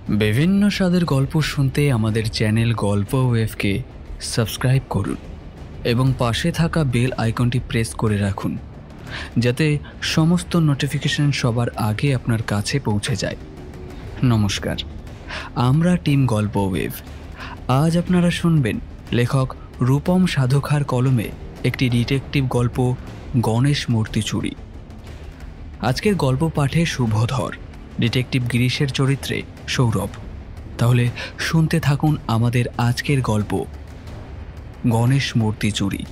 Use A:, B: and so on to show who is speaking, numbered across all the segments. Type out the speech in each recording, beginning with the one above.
A: বিভিন্ন স্বাদের গল্প শুনতে আমাদের চ্যানেল গল্প ওয়েভকে সাবস্ক্রাইব করুন এবং পাশে থাকা বেল আইকনটি প্রেস করে রাখুন, যাতে সমস্ত নোটিফিকেশন সবার আগে আপনার কাছে পৌঁছে যায়। নমস্কার, আমরা টিম গল্প ওয়েভ। আজ আপনারা শুনবেন লেখক রূপম সাধুখার কলমে একটি ডিটেকটিভ গল্প, গণেশ মূর্তি চুরি। আজকের গল্প পাঠে শুভধর, ডিটেকটিভ গিরিশের চরিত্রে সৌরভ। তাহলে শুনতে থাকুন আমাদের আজকের গল্প, গণেশ মূর্তি চুরি।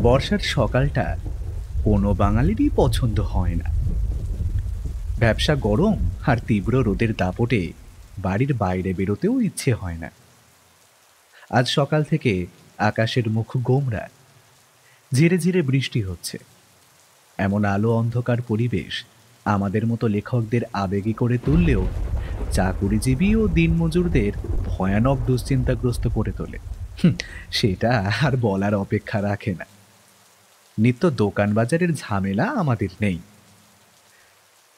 B: বর্ষার সকালটা কোনো বাঙালিরই পছন্দ হয় না। ব্যবসা গরম আর তীব্র রোদের দাপটে বাড়ির বাইরে বেরোতেও ইচ্ছে হয় না। আজ সকাল থেকে আকাশের মুখ গোমড়া, ঝিরে ঝিরে বৃষ্টি হচ্ছে। এমন আলো অন্ধকার পরিবেশ আমাদের মতো লেখকদের আবেগী করে তুললেও চাকুরিজীবী ও দিনমজুরদের ভয়ানক দুশ্চিন্তাগ্রস্ত করে তোলে। সেটা আর বলার অপেক্ষা রাখে না। নিত্য দোকান বাজারের ঝামেলা আমাদের নেই।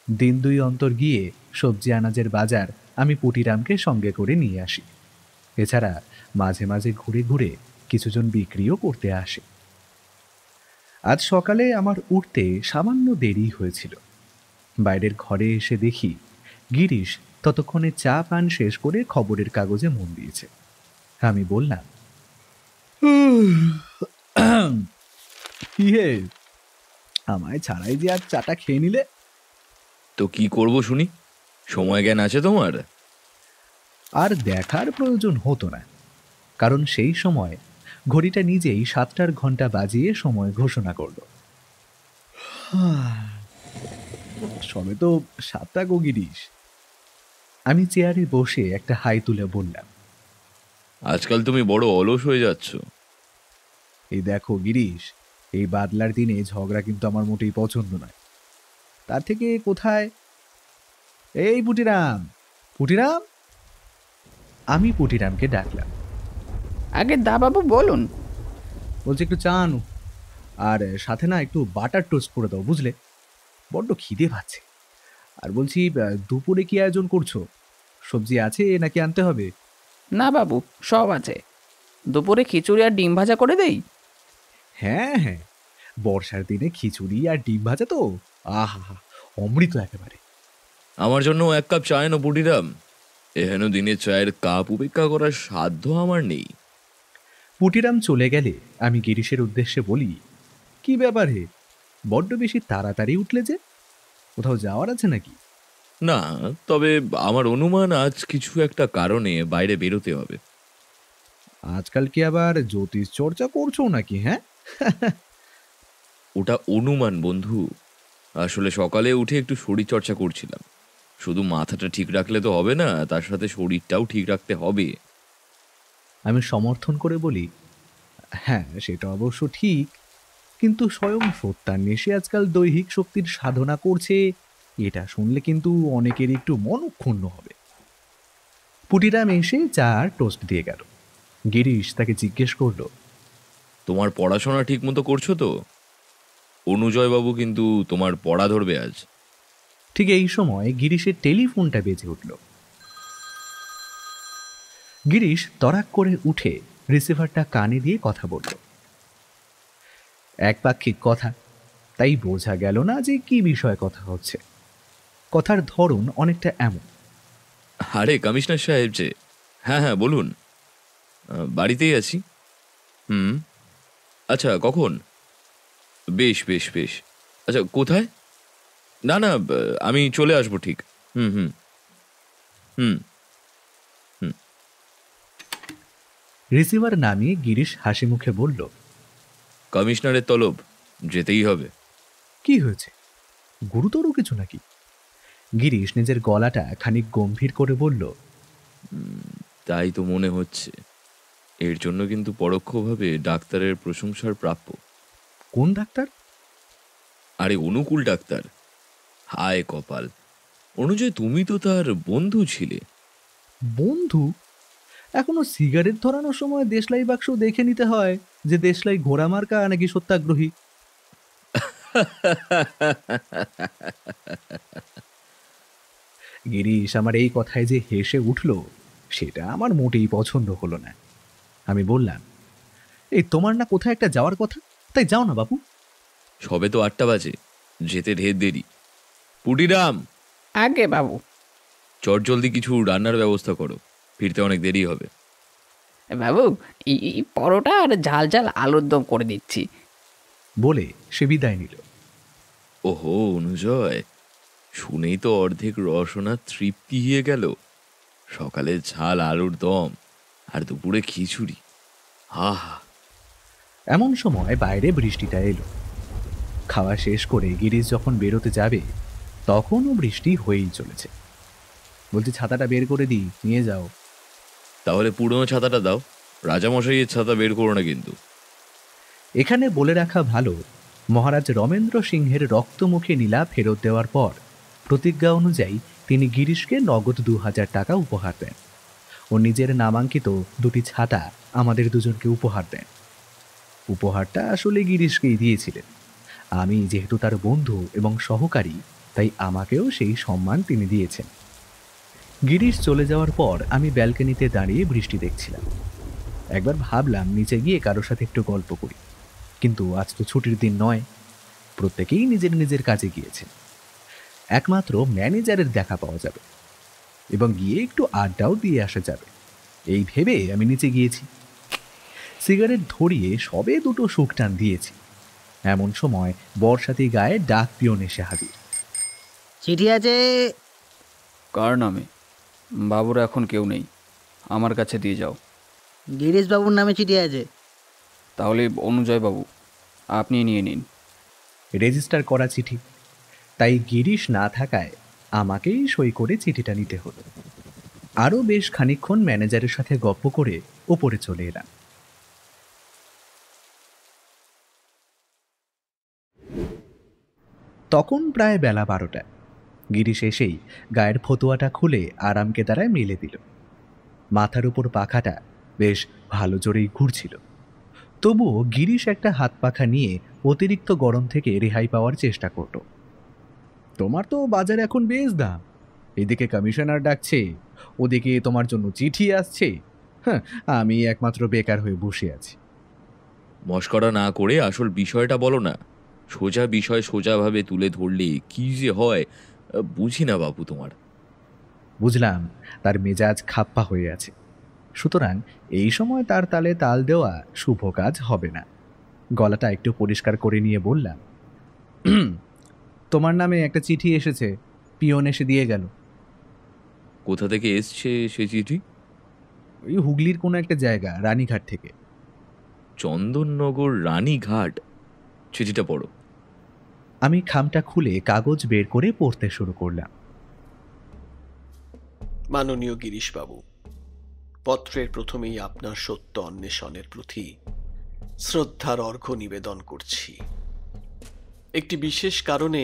B: দিন দুই অন্তর গিয়ে সবজি আনাজের বাজার আমি পুটিরামকে সঙ্গে করে নিয়ে আসি। এছাড়া মাঝে মাঝে ঘুরে ঘুরে কিছুজন বিক্রিও করতে আসে। আজ সকালে আমার উঠতে সামান্য দেরি হয়েছিল। বাইরের ঘরে এসে দেখি গিরিশ ততক্ষণে চা পান শেষ করে খবরের কাগজে মন দিয়েছে। আমি বললাম, কি হে, আমায় ছাড়াই যে আর চাটা খেয়ে নিলে?
C: তো কি করব শুনি, সময় জ্ঞান আছে তোমার?
B: আর দেখার প্রয়োজন হতো না, কারণ সেই সময় ঘড়িটা নিজেই 7টার ঘন্টা বাজিয়ে সময় ঘোষণা করল। সবে তো 7টা গো গিরিশ। আমি চেয়ারে বসে একটা হাই তুলে বললাম,
C: আজকাল তুমি বড় অলস হয়ে যাচ্ছ।
B: এই দেখো গিরিশ, এই বাদলার দিনে ঝগড়া কিন্তু আমার মোটেই পছন্দ নয়। তার থেকে কোথায়, এই পুটিরাম, পুটিরাম। আমি পুটিরামকে ডাকলাম।
D: আগে দা বাবু বলুন।
B: বলছি একটু চা আনো, আর সাথে না একটু বাটার টোস্ট করে দাও, বুঝলে? বড্ড খিদে পাচ্ছে। আর বলছি, দুপুরে কি আয়োজন করছো? সবজি আছে নাকি আনতে হবে?
D: না বাবু, সব আছে। দুপুরে খিচুড়ি আর ডিম ভাজা করে দেই।
B: হ্যাঁ হ্যাঁ, বর্ষার দিনে খিচুড়ি আর ডিম ভাজা তো আহা, অমৃত একেবারে।
C: আমার জন্য 1 কাপ চা এনো পুটিরাম। এহেন দিনে চায়ের কাপ উপেক্ষা করার সাধ্য আমার নেই।
B: পুটিরাম চলে গেলে আমি গিরিশের উদ্দেশ্যে বলি, কি ব্যাপার হে, বড্ড বেশি তাড়াতাড়ি উঠলে যে? কোথাও যাওয়ার আছে নাকি?
C: না, তবে আমার অনুমান আজ কিছু একটা কারণে বাইরে বেরোতে হবে।
B: আজকাল কি আবার জ্যোতিষ চর্চা করছো নাকি? হ্যাঁ,
C: ওটা অনুমান বন্ধু। আসলে সকালে উঠে একটু শরীর চর্চা করছিলাম। শুধু মাথাটা ঠিক রাখলে তো হবে না, তার সাথে শরীরটাও ঠিক রাখতে হবে।
B: আমি সমর্থন করে বলি, হ্যাঁ সেটা অবশ্য ঠিক, কিন্তু স্বয়ং সত্যান্বেষী আজকাল দৈহিক শক্তির সাধনা করছে, এটা শুনলে কিন্তু অনেকেরই একটু মন ক্ষুণ্ণ হবে। পুটিরাম এসে চা আর টোস্ট দিয়ে গেল। গিরিশ তাকে জিজ্ঞেস করলো,
C: তোমার পড়াশোনা ঠিক মতো করছো তো? অনুজয়বাবু কিন্তু তোমার পড়া ধরবে আজ।
B: ঠিক এই সময় গিরিশের টেলিফোনটা বেজে উঠল। গিরিশ তড়াক করে উঠে রিসিভারটা কানে দিয়ে কথা বলল। একপাক্ষিক কথা, তাই বোঝা গেল না যে কি বিষয়ে কথা হচ্ছে। কথার ধরন অনেকটা এমন,
C: আরে কমিশনার সাহেব যে, হ্যাঁ হ্যাঁ বলুন। বাড়িতেই আছি। হুম, আচ্ছা কখন? বেশ বেশ বেশ। আচ্ছা কোথায়? না না, আমি চলে আসবো ঠিক। হুম হুম হুম হুম।
B: রিসিভার নামিয়ে গিরিশ হাসি মুখে বলল,
C: কমিশনারের তলব, যেতেই হবে।
B: কি হয়েছে, গুরুতর কিছু নাকি? গিরিশ নিজের গলাটা খানিক গম্ভীর করে বলল,
C: তাই তো মনে হচ্ছে। এর জন্য কিন্তু পরোক্ষভাবে ডাক্তারের প্রশংসার প্রাপ্য।
B: কোন ডাক্তার?
C: আরে অনুকূল ডাক্তার, হায় কপাল। অনুজয়, তুমি তো তার বন্ধু ছিলে।
B: বন্ধু? এখনো সিগারেট ধরানোর সময় দেশলাই বাক্স দেখে নিতে হয় যে দেশলাই ঘোড়া মার্কা নাকি সত্যাগ্রহী। গিরিশ আমার এই কথায় যে হেসে উঠল, সেটা আমার মোটেই পছন্দ হলো না। আমি বললাম, এই তোমার না কোথায় একটা যাওয়ার কথা, তাই যাও না বাবু।
C: সবে তো 8টা বাজে, যেতে ঢের দেরি। পুটিরাম,
D: আগে বাবু।
C: চট জলদি কিছু রান্নার ব্যবস্থা করো, ফিরতে অনেক দেরি হবে।
D: বাবু, এই পরোটা আর ঝাল ঝাল আলুর দম করে দিচ্ছি।
B: বলে সে বিদায় নিল।
C: ওহো অনুজয়, শুনেই তো অর্ধেক রসনা তৃপ্তি হয়ে গেল। সকালে ঝাল আলুর দম আর দুপুরে খিচুড়ি, হা হা।
B: এমন সময় বাইরে বৃষ্টিটা এলো। খাওয়া শেষ করে গিরিশ যখন বেরোতে যাবে, তখনও বৃষ্টি হয়েই চলেছে। বলছি, ছাতাটা বের করে দিই, নিয়ে যাও।
C: তাহলে পুরনো ছাতাটা দাও, রাজামশাইয়ের ছাতা বের করো না কিন্তু।
B: এখানে বলে রাখা ভালো, মহারাজ রমেন্দ্র সিংহের রক্তমুখী নীলা ফেরত দেওয়ার পর প্রতিজ্ঞা অনুযায়ী তিনি গিরিশকে নগদ 2000 টাকা উপহার দেন ও নিজের নামাঙ্কিত 2টি ছাতা আমাদের দুজনকে উপহার দেন। উপহারটা আসলে গিরিশকেই দিয়েছিলেন। আমি যেহেতু তার বন্ধু এবং সহকারী, তাই আমাকেও সেই সম্মান তিনি দিয়েছেন। গিরিশ চলে যাওয়ার পর আমি ব্যালকনিতে দাঁড়িয়ে বৃষ্টি দেখছিলাম। একবার ভাবলাম নিচে গিয়ে কারোর সাথে একটু গল্প করি, কিন্তু আজ তো ছুটির দিন নয়, প্রত্যেকেই নিজের নিজের কাজে গিয়েছে। একমাত্র ম্যানেজারের দেখা পাওয়া যাবে এবং গিয়ে একটু আড্ডাও দিয়ে আসা যাবে, এই ভেবে আমি নিচে গিয়েছি। সিগারেট ধরিয়ে সবে 2টো শুকটান দিয়েছি, এমন সময় বর্ষাতি গায়ে ডাক পিয়ন এসে হাজির।
E: চিঠি আছে?
A: কার নামে? বাবুর এখন কেউ নেই, আমার কাছে দিয়ে যাও।
E: গিরিশবাবুর নামে চিঠি আছে।
A: তাহলে অনুজয় বাবু, আপনি নিয়ে নিন।
B: রেজিস্টার করা চিঠি, তাই গিরিশ না থাকায় আমাকেই সই করে চিঠিটা নিতে হলো। আরও বেশ খানিকক্ষণ ম্যানেজারের সাথে গপ্প করে ওপরে চলে এলাম। তখন প্রায় বেলা 12টা। গিরিশ এসেই গায়ের ফতুয়াটা খুলে আরামকে দ্বারায় মেলে দিল। মাথার উপর পাখাটা বেশ ভালো জোরেই ঘুরছিল, তবুও গিরিশ একটা হাত পাখা নিয়ে অতিরিক্ত গরম থেকে রেহাই পাওয়ার চেষ্টা করত। তোমার তো বাজারে এখন বেশ দাম, এদিকে কমিশনার ডাকছে, ওদিকে তোমার জন্য চিঠি আসছে, হ্যাঁ, আমি একমাত্র বেকার হয়ে বসে আছি।
C: মস্করা না করে আসল বিষয়টা বলো না। সোজা বিষয় সোজাভাবে তুলে ধরলে কি যে হয় বুঝি না বাবু তোমার।
B: বুঝলাম তার মেজাজ খাপ্পা হয়ে আছে, সুতরাং এই সময় তার তালে তাল দেওয়া শুভ কাজ হবে না। গলাটা একটু পরিষ্কার করে নিয়ে বললাম, তোমার নামে একটা চিঠি এসেছে, পিয়ন এসে দিয়ে গেল।
C: কোথা থেকে এসছে সে চিঠি?
B: ওই হুগলির কোনো একটা জায়গা, রানীঘাট থেকে।
C: চন্দননগর রানীঘাট? চিঠিটা পড়ো।
B: আমি খামটা খুলে কাগজ বের করে পড়তে শুরু করলাম।
F: মাননীয় গিরিশবাবু, পত্রের প্রথমেই আপনার সত্য অন্বেষণের প্রতি শ্রদ্ধার অর্ঘ্য নিবেদন করছি। একটি বিশেষ কারণে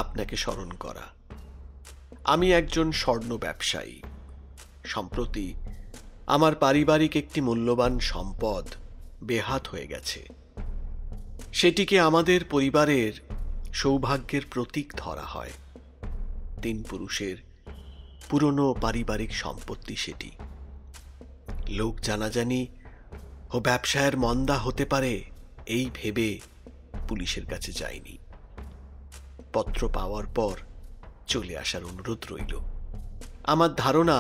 F: আপনাকে স্মরণ করা। আমি একজন স্বর্ণ ব্যবসায়ী। সম্প্রতি আমার পারিবারিক একটি মূল্যবান সম্পদ বেহাত হয়ে গেছে। সেটিকে আমাদের পরিবারের সৌভাগ্যের প্রতীক ধরা হয়। 3 পুরুষের পুরনো পারিবারিক সম্পত্তি সেটি। লোক জানাজানি ও ব্যবসায়ের মন্দা হতে পারে এই ভেবে পুলিশের কাছে যায়নি। পত্র পাওয়ার পর চলে আসার অনুরোধ রইল। আমার ধারণা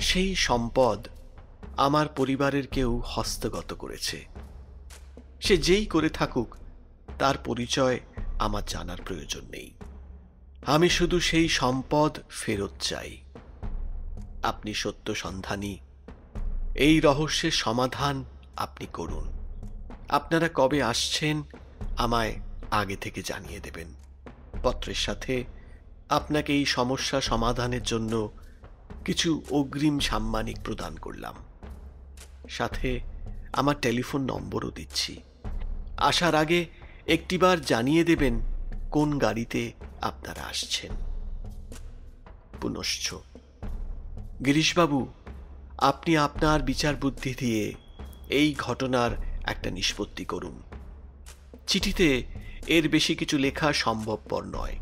F: সেই সম্পদ আমার পরিবারের কেউ হস্তগত করেছে। সে যেই করে থাকুক তার পরিচয় আমার জানার প্রয়োজন নেই। আমি শুধু সেই সম্পদ ফেরত চাই। আপনি সত্য সন্ধানী, এই রহস্যের সমাধান আপনি করুন। আপনারা কবে আসছেন আমায় আগে থেকে জানিয়ে দেবেন। পত্রের সাথে আপনাকে এই সমস্যা সমাধানের জন্য কিছু অগ্রিম সাম্মানিক প্রদান করলাম। সাথে আমার টেলিফোন নম্বরও দিচ্ছি। আসার আগে একটিবার জানিয়ে দেবেন কোন গাড়িতে আপনারা আসছেন? পুনশ্চ গিরিশবাবু, আপনি আপনার বিচার বুদ্ধি দিয়ে এই ঘটনার একটা নিষ্পত্তি করুন। চিঠিতে এর বেশি কিছু লেখা সম্ভবপর নয়।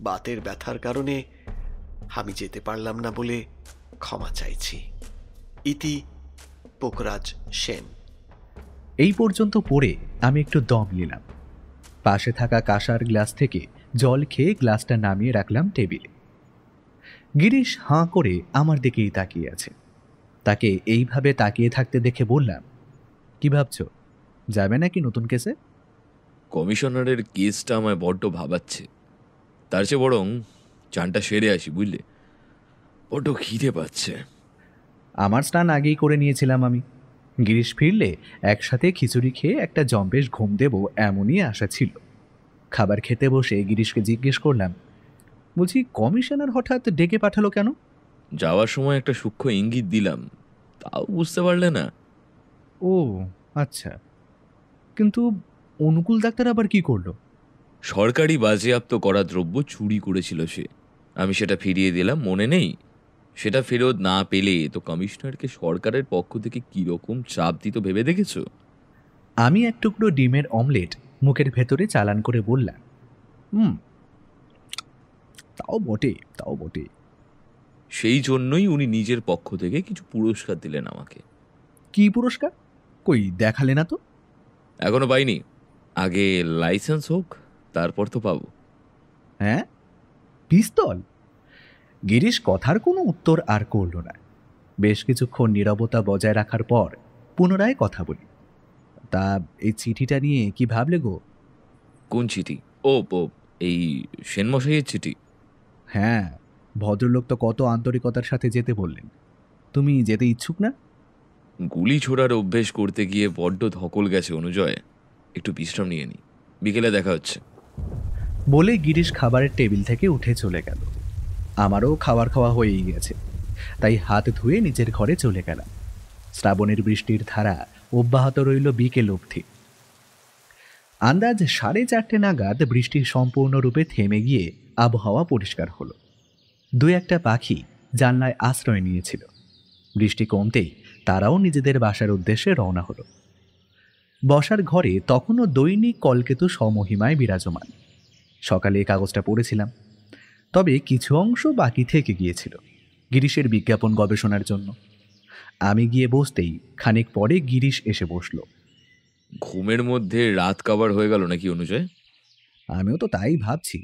F: বাতের ব্যথার কারণে আমি যেতে পারলাম না বলে ক্ষমা চাইছি। ইতি পোকরাজ সেন।
B: এই পর্যন্ত পড়ে আমি একটু দম নিলাম। পাশে থাকা কাঁসার গ্লাস থেকে জল খেয়ে গ্লাসটা নামিয়ে রাখলাম টেবিলে। গিরিশ হাঁ করে আমার দিকেই তাকিয়ে আছে। তাকে এইভাবে তাকিয়ে থাকতে দেখে বললাম, কি ভাবছো, যাবে নাকি নতুন কেসে?
C: কমিশনারের কেসটা আমায় বড্ড ভাবাচ্ছে। তার চেয়ে বরং চানটা সেরে আসি, বুঝলে? বড্ড খিদে পাচ্ছে।
B: আমার স্নান আগেই করে নিয়েছিলাম আমি। গিরিশ ফিরলে একসাথে খিচুড়ি খেয়ে একটা জম্পেশ ঘুম দেব এমনই আশা ছিল। খাবার খেতে বসে গিরিশকে জিজ্ঞেস করলাম, বলছি কমিশনার হঠাৎ ডেকে পাঠালো কেন?
C: যাওয়ার সময় একটা সূক্ষ্ম ইঙ্গিত দিলাম, তাও বুঝতে পারলে না?
B: ও আচ্ছা, কিন্তু অনুকূল ডাক্তার আবার কি করলো?
C: সরকারি বাজেয়াপ্ত করা দ্রব্য চুরি করেছিল সে। আমি সেটা ফিরিয়ে দিলাম, মনে নেই? সেটা ফেরত না পেলে তো কমিশনারকে সরকারের পক্ষ থেকে কিরকম চাপ দিত ভেবে দেখেছ?
B: আমি এক টুকরো ডিমের অমলেট মুখের ভেতরে চালান করে বললাম, তাও বটে, তাও বটে।
C: সেই জন্যই উনি নিজের পক্ষ থেকে কিছু পুরস্কার দিলেন আমাকে।
B: কি পুরস্কার? কই দেখালে না তো।
C: এখনো পাইনি, আগে লাইসেন্স হোক, তারপর তো পাবো।
B: হ্যাঁ, পিস্তল? গিরিশ কথার কোনো উত্তর আর করল না। বেশ কিছুক্ষণ নীরবতা বজায় রাখার পর পুনরায় কথা বলি, তা এই চিঠিটা নিয়ে কি ভাবলে গো?
C: কোন চিঠি? ও ও, এই সেনমশাইয়ের চিঠি?
B: হ্যাঁ, ভদ্রলোক তো কত আন্তরিকতার সাথে যেতে বললেন, তুমি যেতে ইচ্ছুক না?
C: গুলি ছোড়ার অভ্যেস করতে গিয়ে বড্ড ধকল গেছে অনুজয়, একটু বিশ্রাম নিয়ে নি, বিকেলে দেখা হচ্ছে।
B: বলে গিরিশ খাবারের টেবিল থেকে উঠে চলে গেল। আমারও খাওয়া হয়েই গেছে, তাই হাত ধুয়ে নিজের ঘরে চলে গেলাম। শ্রাবণের বৃষ্টির ধারা অব্যাহত রইল বিকেল অবধি। আন্দাজ 4:30 নাগাদ বৃষ্টি সম্পূর্ণরূপে থেমে গিয়ে আবহাওয়া পরিষ্কার হলো। দু একটা পাখি জানলায় আশ্রয় নিয়েছিল। বৃষ্টি কমতেই তারাও নিজেদের বাসার উদ্দেশ্যে রওনা হলো। বসার ঘরে তখনও দৈনিক কলকেতু সমহিমায় বিরাজমান। সকালে এই কাগজটা পড়েছিলাম, তবে কিছু অংশ বাকি থেকে গিয়েছিল গিরিশের বিজ্ঞাপন গবেষণার জন্য। আমি গিয়ে বসতেই খানিক পরে গিরিশ এসে বসল।
C: ঘুমের মধ্যে রাত কাবার হয়ে গেল নাকি অনুজয়?
B: আমিও তো তাই ভাবছি।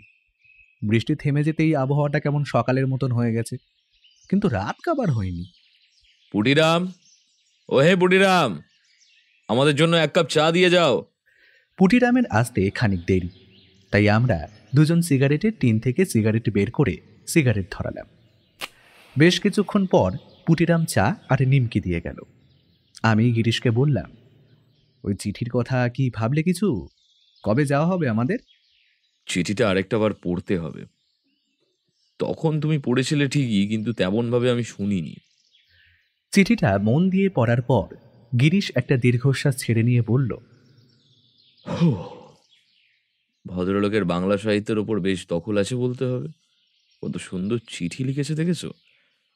B: বৃষ্টি থেমে যেতেই আবহাওয়াটা কেমন সকালের মতন হয়ে গেছে, কিন্তু রাত কাবার হয়নি।
C: পুটিরাম, ও হে পুটিরাম, আমাদের জন্য এক কাপ চা দিয়ে যাও।
B: পুটিরামের আসতে খানিক দেরি, তাই আমরা দুজন সিগারেটের টিন থেকে সিগারেট বের করে সিগারেট ধরালাম। বেশ কিছুক্ষণ পর পুটিরাম চা আর নিমকি দিয়ে গেল। আমি গিরিশকে বললাম, ওই চিঠির কথা কি ভাবলে কিছু? কবে যাওয়া হবে আমাদের?
C: চিঠিটা আরেকটা বার পড়তে হবে। তখন তুমি পড়েছিলে ঠিকই, কিন্তু তেমনভাবে আমি শুনিনি।
B: চিঠিটা মন দিয়ে পড়ার পর গিরিশ একটা দীর্ঘশ্বাস ছেড়ে নিয়ে বলল,
C: ভদ্রলোকের বাংলা সাহিত্যের ওপর বেশ দখল আছে বলতে হবে। কত সুন্দর চিঠি লিখেছে দেখেছো?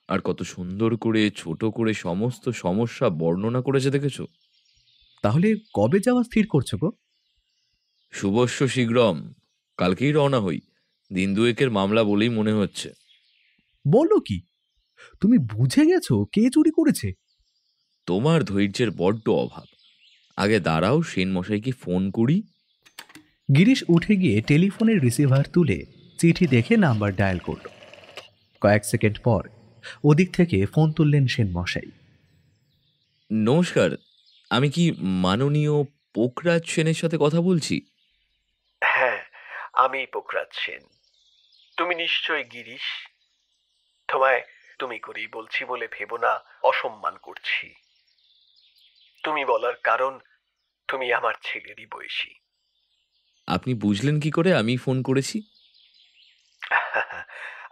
C: আর কত সুন্দর করে ছোট করে সমস্ত সমস্যা বর্ণনা করেছে দেখেছো?
B: তাহলে কবে যাওয়া স্থির করছো গো?
C: শুভস্য শীঘ্রম, কালকেই রওনা হই। দিন দুয়েকের মামলা বলেই মনে হচ্ছে।
B: বলো কি, তুমি বুঝে গেছো কে চুরি করেছে?
C: তোমার ধৈর্যের বড্ড অভাব। আগে দাঁড়াও, সেন মশাইকে ফোন করি।
B: গিরিশ উঠে গিয়ে টেলিফোনের রিসিভার তুলে চিঠি দেখে নাম্বার ডায়াল করল। কয়েক সেকেন্ড পর ওদিক থেকে ফোন তুললেন সেন মশাই।
C: নমস্কার, আমি কি মাননীয় পোকরাজ সেনের সাথে কথা বলছি?
F: হ্যাঁ, আমি পোকরাজ সেন। তুমি নিশ্চয় গিরিশ। তোমায় তুমি করেই বলছি বলে ভেবো না অসম্মান করছি। তুমি বলার কারণ তুমি আমার ছেলেরই বয়সী।
C: আপনি বুঝলেন কি করে আমি ফোন করেছি?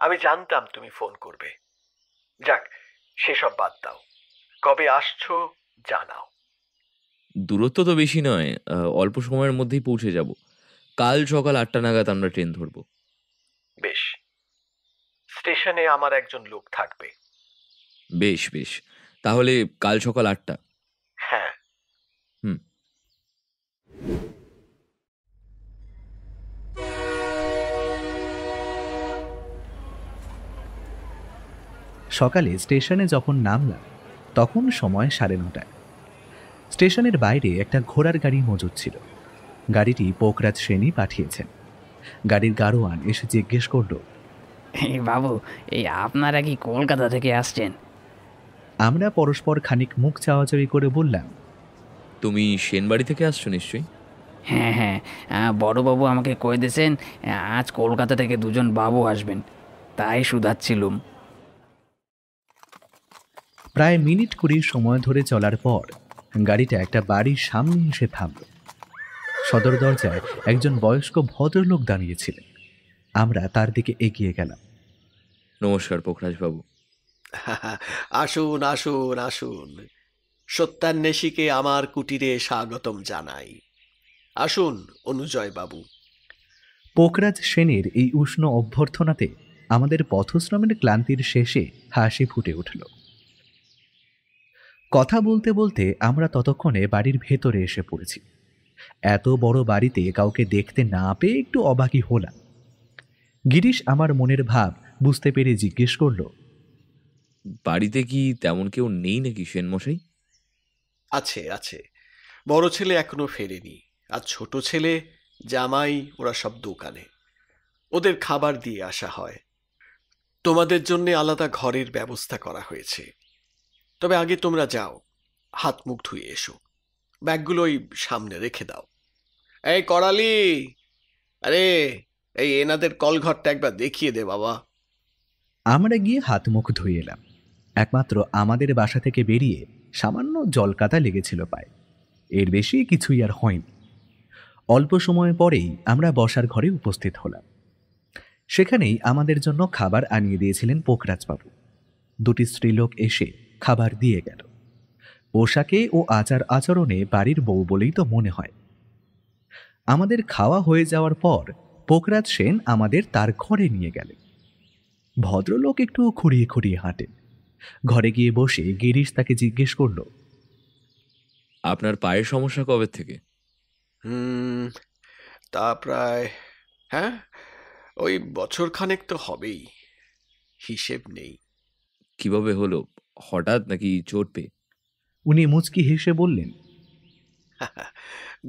F: আমি জানতাম তুমি ফোন করবে। যাক, সেসব বাদ দাও। কবে আসছো জানাও।
C: দূরত্ব তো বেশি নয়, অল্প সময়ের মধ্যেই পৌঁছে যাব। কাল সকাল 8টা নাগাদ আমরা ট্রেন ধরবো।
F: বেশ, স্টেশনে আমার একজন লোক থাকবে।
C: বেশ বেশ, তাহলে কাল সকাল 8টা।
F: হ্যাঁ।
C: হুম।
B: সকালে স্টেশনে যখন নামলাম তখন সময় 9:30। স্টেশনের বাইরে একটা ঘোড়ার গাড়ি মজুদ ছিল। গাড়িটি পোকরাজ সেনই পাঠিয়েছেন। গাড়ির গাড়োয়ান এসে জিজ্ঞেস করল,
D: এই বাবু, এই আপনারা কি কলকাতা থেকে আসছেন?
B: আমরা পরস্পর খানিক মুখ চাওয়াচাওয়ি করে বললাম,
C: তুমি সেনবাড়ি থেকে আসছো নিশ্চয়ই?
D: হ্যাঁ হ্যাঁ, বড়বাবু আমাকে কয়ে দিয়েছেন আজ কলকাতা থেকে দুজন বাবু আসবেন, তাই শুধাচ্ছিলুম।
B: প্রায় মিনিট 20 সময় ধরে চলার পর গাড়িটা একটা বাড়ির সামনে এসে থামল। সদর দরজায় একজন বয়স্ক ভদ্রলোক দাঁড়িয়েছিলেন। আমরা তার দিকে এগিয়ে গেলাম।
C: নমস্কার পোখরাজ বাবু।
F: আসুন আসুন আসুন, সত্যান্বেষীকে আমার কুটিরে স্বাগতম জানাই। আসুন অনুজয় বাবু।
B: পোকরাজ সেনের এই উষ্ণ অভ্যর্থনাতে আমাদের পথশ্রমের ক্লান্তির শেষে হাসি ফুটে উঠল। কথা বলতে বলতে আমরা ততক্ষণে বাড়ির ভেতরে এসে পড়েছি। এত বড় বাড়িতে কাউকে দেখতে না পেয়ে একটু অবাকই হলাম। গিরিশ আমার মনের ভাব বুঝতে পেরে জিজ্ঞেস করল,
C: বাড়িতে কি তেমন কেউ নেই নাকি সেনমশাই?
F: আছে আছে, বড় ছেলে এখনো ফেরেনি, আর ছোট ছেলে জামাই ওরা সব দোকানে। ওদের খাবার দিয়ে আসা হয়। তোমাদের জন্য আলাদা ঘরের ব্যবস্থা করা হয়েছে। তবে আগে তোমরা যাও, হাত মুখ ধুয়ে এসো। ব্যাগগুলো ওই সামনে রেখে দাও। এই করালি, আরে এই এনাদের কলঘরটা একবার দেখিয়ে দে বাবা।
B: আমরা গিয়ে হাত মুখ ধুয়ে এলাম। একমাত্র আমাদের বাসা থেকে বেরিয়ে সামান্য জলকাদা লেগেছিল পায়ে, এর বেশি কিছুই আর হয়নি। অল্প সময় পরেই আমরা বসার ঘরে উপস্থিত হলাম। সেখানেই আমাদের জন্য খাবার আনিয়ে দিয়েছিলেন পোখরাজবাবু। দুটি স্ত্রীলোক এসে খাবার দিয়ে গেল। পোশাকে ও আচার আচরণে বাড়ির বউ বলেই তো মনে হয়। আমাদের খাওয়া হয়ে যাওয়ার পর পোখরাজ সেন আমাদের তার ঘরে নিয়ে গেলেন। ভদ্রলোক একটু খুঁড়িয়ে খুঁড়িয়ে হাঁটেন। ঘরে গিয়ে বসে গিরিশ তাকে জিজ্ঞেস করল,
C: আপনার পায়ের সমস্যা কবে থেকে?
F: তা প্রায়, হ্যাঁ, ওই বছর খানেক তো হবেই, হিসেব নেই।
C: কিভাবে হলো? হঠাৎ নাকি চোট পেয়ে?
B: উনি মুচকি হেসে বললেন,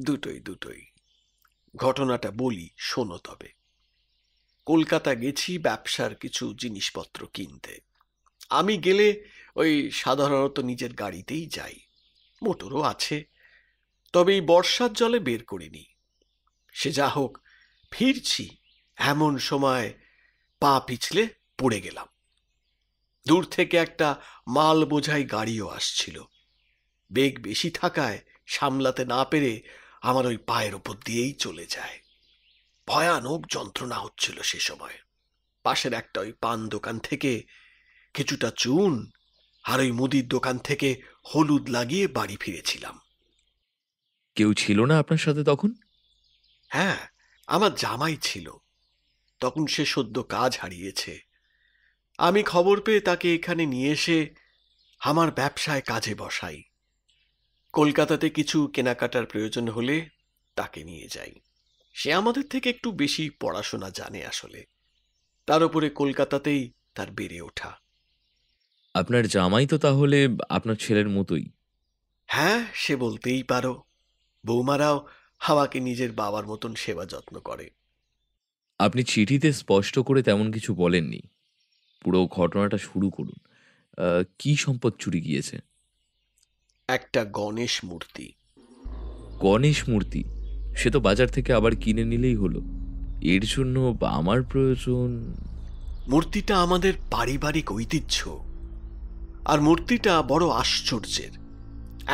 F: দুটোই দুটোই। ঘটনাটা বলি, শোনো তবে। কলকাতা গেছি ব্যবসার কিছু জিনিসপত্র কিনতে। আমি গেলে ওই সাধারণত নিজের গাড়িতেই যাই, মোটরও আছে। তবে এই বর্ষার জলে বের করিনি। সে যা হোক, ফিরছি এমন সময় পা পিছলে পড়ে গেলাম। দূর থেকে একটা মাল বোঝাই গাড়িও আসছিল। বেগ বেশি থাকায় সামলাতে না পেরে আমার ওই পায়ের ওপর দিয়েই চলে যায়। ভয়ানক যন্ত্রণা হচ্ছিল সে সময়। পাশের একটা ওই পান দোকান থেকে কিছুটা চুন আর ওই মুদির দোকান থেকে হলুদ লাগিয়ে বাড়ি ফিরেছিলাম।
C: কেউ ছিল না আপনার সাথে তখন?
F: হ্যাঁ, আমার জামাই ছিল। তখন সে সদ্য কাজ হারিয়েছে। আমি খবর পেয়ে তাকে এখানে নিয়ে এসে আমার ব্যবসায় কাজে বসাই। কলকাতাতে কিছু কেনাকাটার প্রয়োজন হলে তাকে নিয়ে যাই। সে আমাদের থেকে একটু বেশি পড়াশোনা জানে আসলে। তার উপরে কলকাতাতেই তার বেড়ে ওঠা।
C: আপনার জামাই তো তাহলে আপনার ছেলের মতোই?
F: হ্যাঁ, সে বলতেই পারো। বৌমারাও আমাকে নিজের বাবার মতন সেবা যত্ন করে।
C: আপনি চিঠিতে স্পষ্ট করে তেমন কিছু বলেননি। পুরো ঘটনাটা শুরু করুন। কি সম্পদ চুরি গিয়েছে?
F: একটা গণেশ মূর্তি।
C: গণেশ মূর্তি? সে তো বাজার থেকে আবার কিনে নিলেই হলো। এর জন্য আমার প্রয়োজন?
F: মূর্তিটা আমাদের পারিবারিক ঐতিহ্য। আর মূর্তিটা বড় আশ্চর্যের।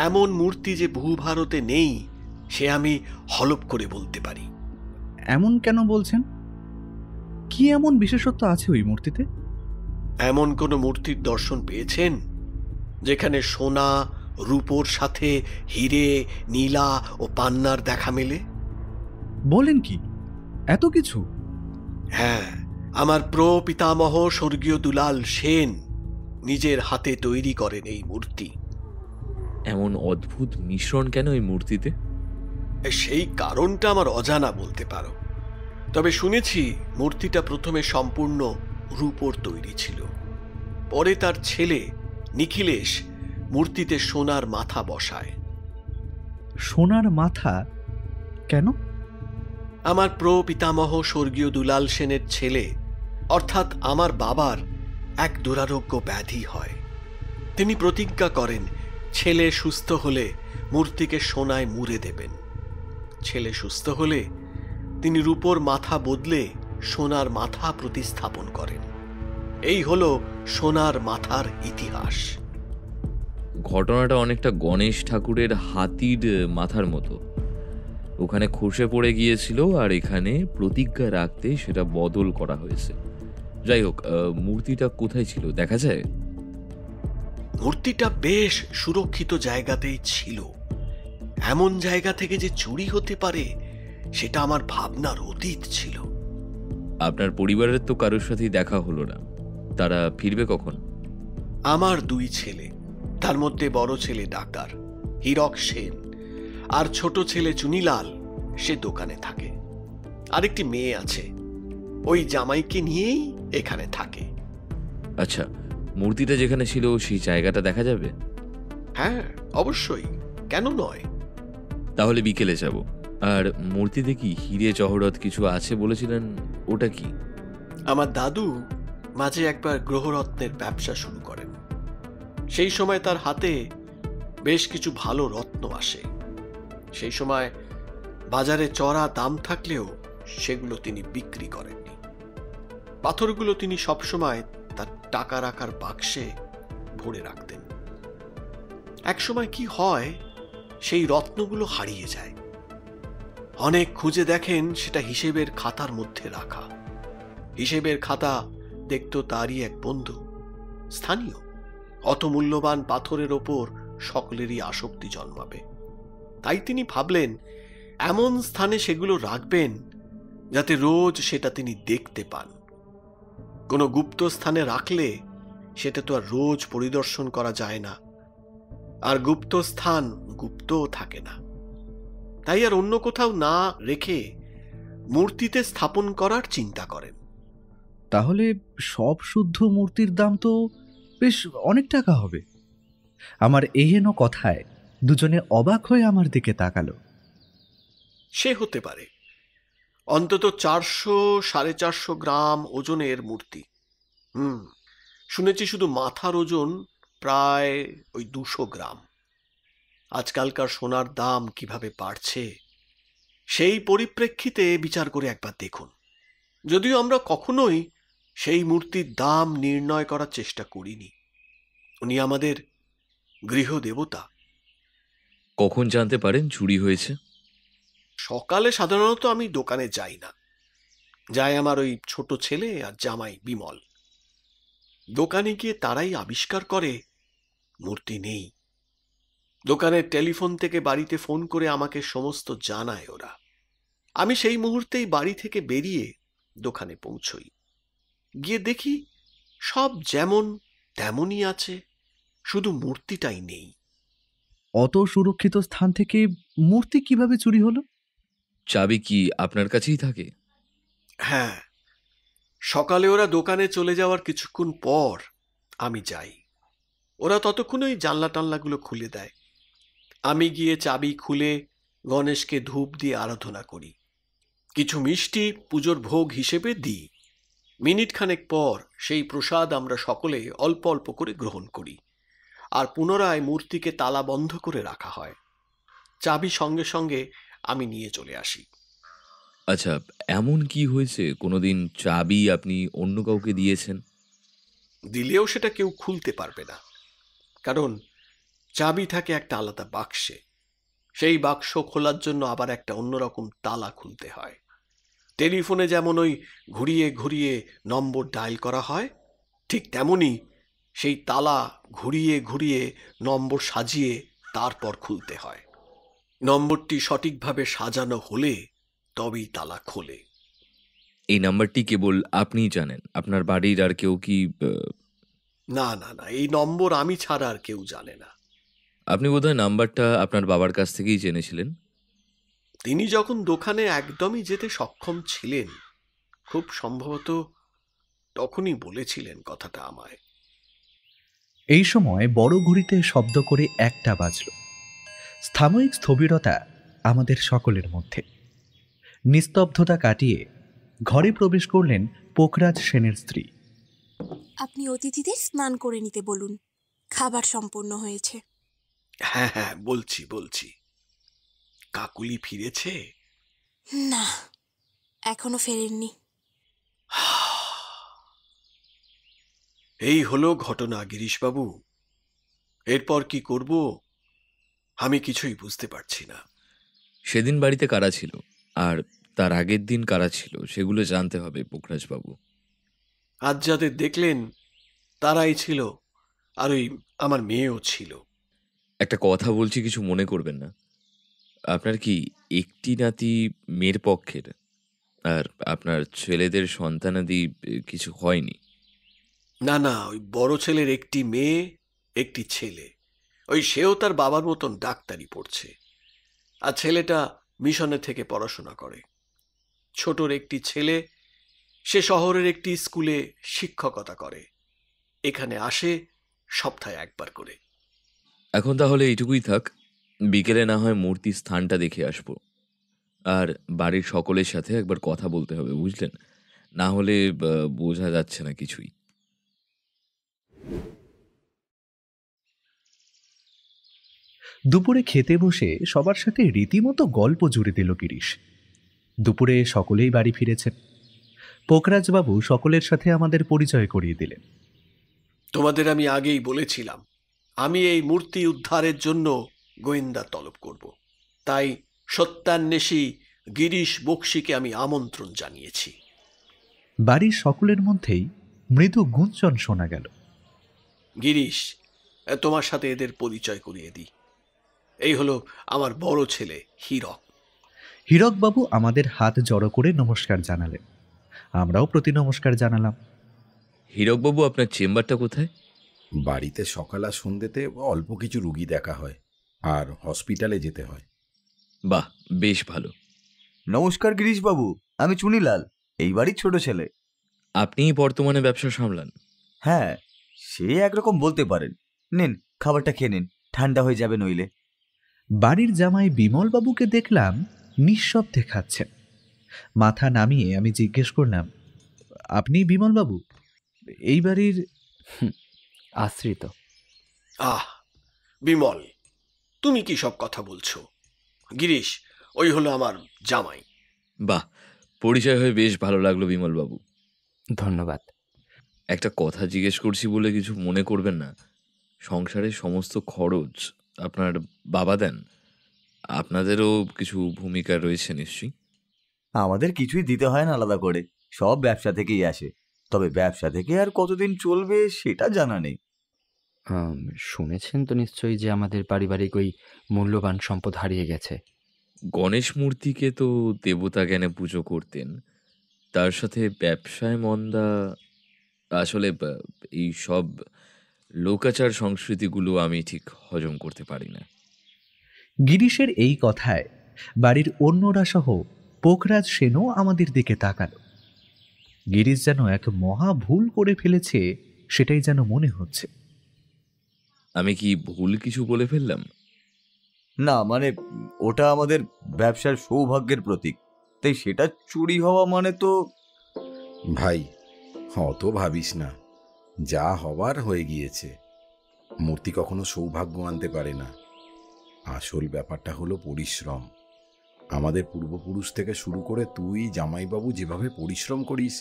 F: এমন মূর্তি যে বহু ভারতে নেই, সে আমি হলপ করে বলতে পারি।
B: এমন কেন বলছেন? কি এমন বিশেষত্ব আছে ওই মূর্তিতে?
F: এমন কোন মূর্তির দর্শন পেয়েছেন যেখানে সোনা রূপোর সাথে হিরে নীলা ও পান্নার দেখা মেলে?
B: বলেন কি? এত কিছু?
F: হ্যাঁ, আমার প্রপিতামহ স্বর্গীয় দুলাল সেন নিজের হাতে তৈরি করেন এই মূর্তি।
C: এমন অদ্ভুত মিশ্রণ কেন এই মূর্তিতে?
F: সেই কারণটা আমার অজানা বলতে পারো, তবে শুনেছি মূর্তিটা প্রথমে সম্পূর্ণ রূপোর তৈরি ছিল। পরে তার ছেলে নিখিলেশ মূর্তিতে সোনার মাথা বসায়।
B: সোনার মাথা কেন?
F: আমার প্রপিতামহ স্বর্গীয় দুলাল সেনের ছেলে অর্থাৎ আমার বাবার এক দুরারোগ্য ব্যাধি হয়। তিনি প্রতিজ্ঞা করেন ছেলে সুস্থ হলে মূর্তিকে সোনায় মুড়ে দেবেন। ছেলে সুস্থ হলে তিনি রূপোর মাথা বদলে সোনার মাথা প্রতিস্থাপন করেন। এই হলো সোনার মাথার ইতিহাস।
C: ঘটনাটা অনেকটা গণেশ ঠাকুরের হাতির মাথার মতো। ওখানে খসে পড়ে গিয়েছিল আর এখানে প্রতিজ্ঞা রাখতে সেটা বদল করা হয়েছে। যাই হোক, মূর্তিটা কোথায় ছিল দেখা যায়?
F: মূর্তিটা বেশ সুরক্ষিত জায়গাতেই ছিল। এমন জায়গা থেকে যে চুরি হতে পারে সেটা আমার ভাবনার অতীত ছিল।
C: আপনার পরিবারের তো কারোর সাথেই দেখা হলো না, তারা ফিরবে কখন?
F: আমার দুই ছেলে, তার মধ্যে বড় ছেলে ডাক্তার হীরক সেন আর ছোট ছেলে চুনিলাল, সে দোকানে থাকে। আরেকটি মেয়ে আছে, ওই জামাইকে নিয়েই এখানে থাকে।
C: আচ্ছা, মূর্তিটা যেখানে ছিল সেই জায়গাটা দেখা যাবে?
F: হ্যাঁ, অবশ্যই, কেন নয়।
C: তাহলে বিকেলে যাব। আর মূর্তিতে কি হিরে জহরত কিছু আছে বলেছিলেন, ওটা কি?
F: আমার দাদু মাঝে একবার গ্রহরত্নের ব্যবসা শুরু করেন। সেই সময় তার হাতে বেশ কিছু ভালো রত্ন আসে। সেই সময় বাজারে চড়া দাম থাকলেও সেগুলো তিনি বিক্রি করেননি। পাথরগুলো তিনি সবসময় তার টাকা রাখার বাক্সে ভরে রাখতেন। একসময় কি হয়, সেই রত্নগুলো হারিয়ে যায়। অনেক খুঁজে দেখেন সেটা হিসেবের খাতার মধ্যে রাখা। হিসেবের খাতা দেখত তারই এক বন্ধু, স্থানীয়। অত মূল্যবান পাথরের ওপর সকলেরই আসক্তি জন্মাবে। তাই তিনি ভাবলেন এমন স্থানে সেগুলো রাখবেন যাতে রোজ সেটা তিনি দেখতে পান। কোনো গুপ্ত স্থানে রাখলে সেটা তো আর রোজ পরিদর্শন করা যায় না, আর গুপ্ত স্থান গুপ্তও থাকে না। তাই আর অন্য কোথাও না রেখে মূর্তিতে স্থাপন করার চিন্তা করেন।
B: তাহলে সব শুদ্ধ মূর্তির দাম তো বেশ অনেক টাকা হবে। আমার এহেন কথায় দুজনে অবাক হয়ে আমার দিকে তাকালো।
F: সে হতে পারে, অন্তত 400-450 গ্রাম ওজনের মূর্তি। শুনেছি শুধু মাথার ওজন প্রায় ওই 200 গ্রাম। আজকালকার সোনার দাম কিভাবে বাড়ছে সেই পরিপ্রেক্ষিতে বিচার করে একবার দেখুন। যদিও আমরা কখনোই সেই মূর্তির দাম নির্ণয় করার চেষ্টা করিনি। উনি আমাদের গৃহদেবতা।
C: কখন জানতে পারেন চুরি হয়েছে?
F: সকালে সাধারণত আমি দোকানে যাই না, যায় আমার ওই ছোট ছেলে আর জামাই বিমল। দোকানে গিয়ে তারাই আবিষ্কার করে মূর্তি নেই। দোকানের টেলিফোন থেকে বাড়িতে ফোন করে আমাকে সমস্ত জানায় ওরা। আমি সেই মুহূর্তেই বাড়ি থেকে বেরিয়ে দোকানে পৌঁছই। গিয়ে দেখি সব যেমন তেমনই আছে, শুধু মূর্তিটাই নেই।
B: অত সুরক্ষিত স্থান থেকে মূর্তি কিভাবে চুরি হলো?
C: চাবি কি আপনার কাছেই থাকে?
F: হ্যাঁ, সকালে ওরা দোকানে চলে যাওয়ার কিছুক্ষণ পর আমি যাই। ওরা ততক্ষণ ওই জানলা টানলাগুলো খুলে দেয়। আমি গিয়ে চাবি খুলে গণেশকে ধূপ দিয়ে আরাধনা করি, কিছু মিষ্টি পুজোর ভোগ হিসেবে দিই। মিনিট খানেক পর সেই প্রসাদ আমরা সকলে অল্প অল্প করে গ্রহণ করি, আর পুনরায় মূর্তিকে তালা বন্ধ করে রাখা হয়। চাবি সঙ্গে সঙ্গে আমি নিয়ে চলে আসি।
C: আচ্ছা, এমন কি হয়েছে কোনোদিন চাবি আপনি অন্য কাউকে দিয়েছেন?
F: দিলেও সেটা কেউ খুলতে পারবে না, কারণ চাবি থাকে একটা আলাদা বাক্সে। সেই বাক্স খোলার জন্য আবার একটা অন্যরকম তালা খুলতে হয়। টেলিফোনে যেমন ওই ঘুরিয়ে ঘুরিয়ে নম্বর ডায়াল করা হয়, ঠিক তেমনি সেই তালা ঘুরিয়ে ঘুরিয়ে নম্বর সাজিয়ে তারপর খুলতে হয়। নম্বরটি সঠিকভাবে সাজানো হলে তবেই তালা খোলে।
C: এই নাম্বারটি কেবল আপনিই জানেন? আপনার বাড়ির আর কেউ কি
F: না না না, এই নম্বর আমি ছাড়া আর কেউ জানে না।
C: আপনি বোধহয় নাম্বারটা আপনার বাবার কাছ থেকেই জেনেছিলেন?
F: তিনি যখন দোকানে একদমই যেতে সক্ষম ছিলেন, খুব সম্ভবত তখনই বলেছিলেন কথাটা আমায়।
B: এই সময় বড় ঘড়িতে শব্দ করে 1টা বাজল। সাময়িক স্থবিরতা আমাদের সকলের মধ্যে। নিস্তব্ধতা কাটিয়ে ঘরে প্রবেশ করলেন পোখরাজ সেনের স্ত্রী।
G: আপনি অতিথিদের স্নান করে নিতে বলুন, খাবার সম্পূর্ণ হয়েছে।
F: হ্যাঁ হ্যাঁ, বলছি বলছি। কাকুলি ফিরেছে?
G: না, এখনো ফেরেননি।
F: এই হলো ঘটনা গিরিশবাবু। এরপর কি করব আমি কিছুই বুঝতে পারছি না।
C: সেদিন বাড়িতে কারা ছিল আর তার আগের দিন কারা ছিল সেগুলো জানতে হবে পোখরাজবাবু।
F: আজ যাদের দেখলেন তারাই ছিল, আর ওই আমার মেয়েও ছিল।
C: একটা কথা বলছি, কিছু মনে করবেন না। আপনার কি একটি নাতি মেয়ের পক্ষের? আর আপনার ছেলেদের সন্তানাদি কিছু হয়নি?
F: না না, ওই বড় ছেলের একটি মেয়ে, একটি ছেলে। ওই সেও তার বাবার মতন ডাক্তারি পড়ছে, আর ছেলেটা মিশনে থেকে পড়াশোনা করে। ছোটর একটি ছেলে, সে শহরের একটি স্কুলে শিক্ষকতা করে, এখানে আসে সপ্তাহে একবার করে।
C: এখন তাহলে এইটুকুই থাক। বিকেলে না হয় মূর্তি স্থানটা দেখে আসবো, আর বাড়ির সকলের সাথে একবার কথা বলতে হবে, বুঝলেন? না হলে বোঝা যাচ্ছে না কিছুই।
B: দুপুরে খেতে বসে সবার সাথে রীতিমতো গল্প জুড়ে দিল গিরিশ। দুপুরে সকলেই বাড়ি ফিরেছেন। পোখরাজবাবু সকলের সাথে আমাদের পরিচয় করিয়ে দিলেন।
F: তোমাদের আমি আগেই বলেছিলাম, আমি এই মূর্তি উদ্ধারের জন্য গোয়েন্দা তলব করব। তাই সত্যান্বেষী গিরিশ বক্সিকে আমি আমন্ত্রণ জানিয়েছি।
B: বাড়ির সকলের মধ্যেই মৃদু গুঞ্জন শোনা গেল।
F: গিরিশ, তোমার সাথে এদের পরিচয় করিয়ে দিই। এই হলো আমার বড় ছেলে হীরক।
B: হীরকবাবু আমাদের হাত জড়ো করে নমস্কার জানালেন। আমরাও প্রতি নমস্কার জানালাম।
C: হীরকবাবু, আপনার চেম্বারটা কোথায়?
H: বাড়িতে সকাল আর সন্ধ্যেতে অল্প কিছু রুগী দেখা হয়, আর হসপিটালে যেতে হয়।
C: বাহ, বেশ ভালো।
I: নমস্কার গিরিশবাবু, আমি চুনিলাল, এই বাড়ির ছোট ছেলে।
C: আপনিই বর্তমানে ব্যবসা সামলান?
I: হ্যাঁ, সে একরকম বলতে পারেন। নিন, খাবারটা খেয়ে নিন, ঠান্ডা হয়ে যাবে নইলে।
B: বাড়ির জামাই বিমলবাবুকে দেখলাম নিঃশব্দে খাচ্ছেন। মাথা নামিয়ে আমি জিজ্ঞেস করলাম, আপনি বিমলবাবু এই বাড়ির?
J: আশ্রিত।
F: আহ বিমল, তুমি কি সব কথা বলছো? গিরিশ, ওই হলো আমার জামাই।
C: বাহ, পরিচয় হয়ে বেশ ভালো লাগলো বিমলবাবু।
J: ধন্যবাদ।
C: একটা কথা জিজ্ঞেস করছি বলে কিছু মনে করবেন না। সংসারের সমস্ত খরচ আপনার বাবা দেন? আপনাদেরও কিছু ভূমিকা রয়েছে নিশ্চয়ই?
I: আমাদের কিছুই দিতে হয় না আলাদা করে, সব ব্যবসা থেকেই আসে। তবে ব্যবসা থেকে আর কতদিন চলবে সেটা জানা নেই।
J: শুনেছেন তো নিশ্চয়ই যে আমাদের পারিবারিক ওই মূল্যবান সম্পদ হারিয়ে গেছে।
C: গণেশ মূর্তিকে তো দেবতা জ্ঞানে পুজো করতেন, তার সাথে ব্যবসায় মন্দা। আসলে এই সব লোকাচার সংস্কৃতিগুলো আমি ঠিক হজম করতে পারি না।
B: গিরিশের এই কথায় বাড়ির অন্যরা সহ পোখরাজ সেনও আমাদের দিকে তাকাল। গিরিশ যেন এক মহা ভুল করে ফেলেছে, সেটাই যেন মনে হচ্ছে।
C: আমি কি ভুল কিছু বলে ফেললাম?
I: না, মানে ওটা আমাদের ব্যবসার সৌভাগ্যের প্রতীক, তাই সেটা চুরি হওয়া মানে তো।
H: ভাই, অত ভাবিস না, যা হবার হয়ে গিয়েছে। মূর্তি কখনো সৌভাগ্য আনতে পারে না। আসল ব্যাপারটা হলো পরিশ্রম। আমাদের পূর্বপুরুষ থেকে শুরু করে তুই জামাইবাবু যেভাবে পরিশ্রম করিস,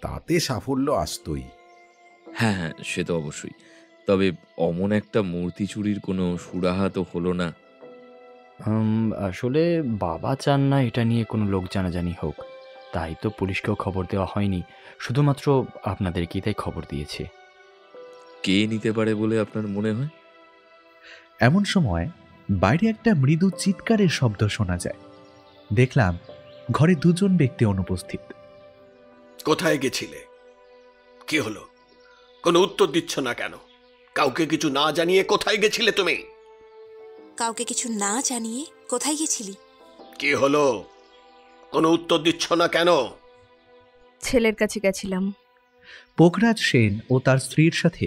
H: তাতে সাফল্য আসতই।
C: হ্যাঁ হ্যাঁ, সে তো অবশ্যই। তবে অমন একটা মূর্তি চুরির কোনো সুরাহা তো হলো না।
J: আসলে বাবা চান না এটা নিয়ে কোনো লোক জানাজানি হোক, তাই তো পুলিশকেও খবর দেওয়া হয়নি, শুধুমাত্র আপনাদেরকেই তাই খবর দিয়েছে।
C: কে নিতে পারে বলে আপনার মনে হয়?
B: এমন সময় বাইরে একটা মৃদু চিৎকারের শব্দ শোনা যায়। দেখলাম ঘরে দুজন ব্যক্তি অনুপস্থিত।
F: কোথায় গেছিলে? কি হলো? কোনো উত্তর দিচ্ছ না কেন? কাউকে কিছু না জানিয়ে কোথায় গেছিলে তুমি?
G: কাউকে কিছু না জানিয়ে কোথায় গেছিলি?
F: কি হলো? কোনো উত্তর দিচ্ছ না কেন?
K: ছেলের কাছে গেছিলাম।
B: পোখরাজ সেন ও তার স্ত্রীর সাথে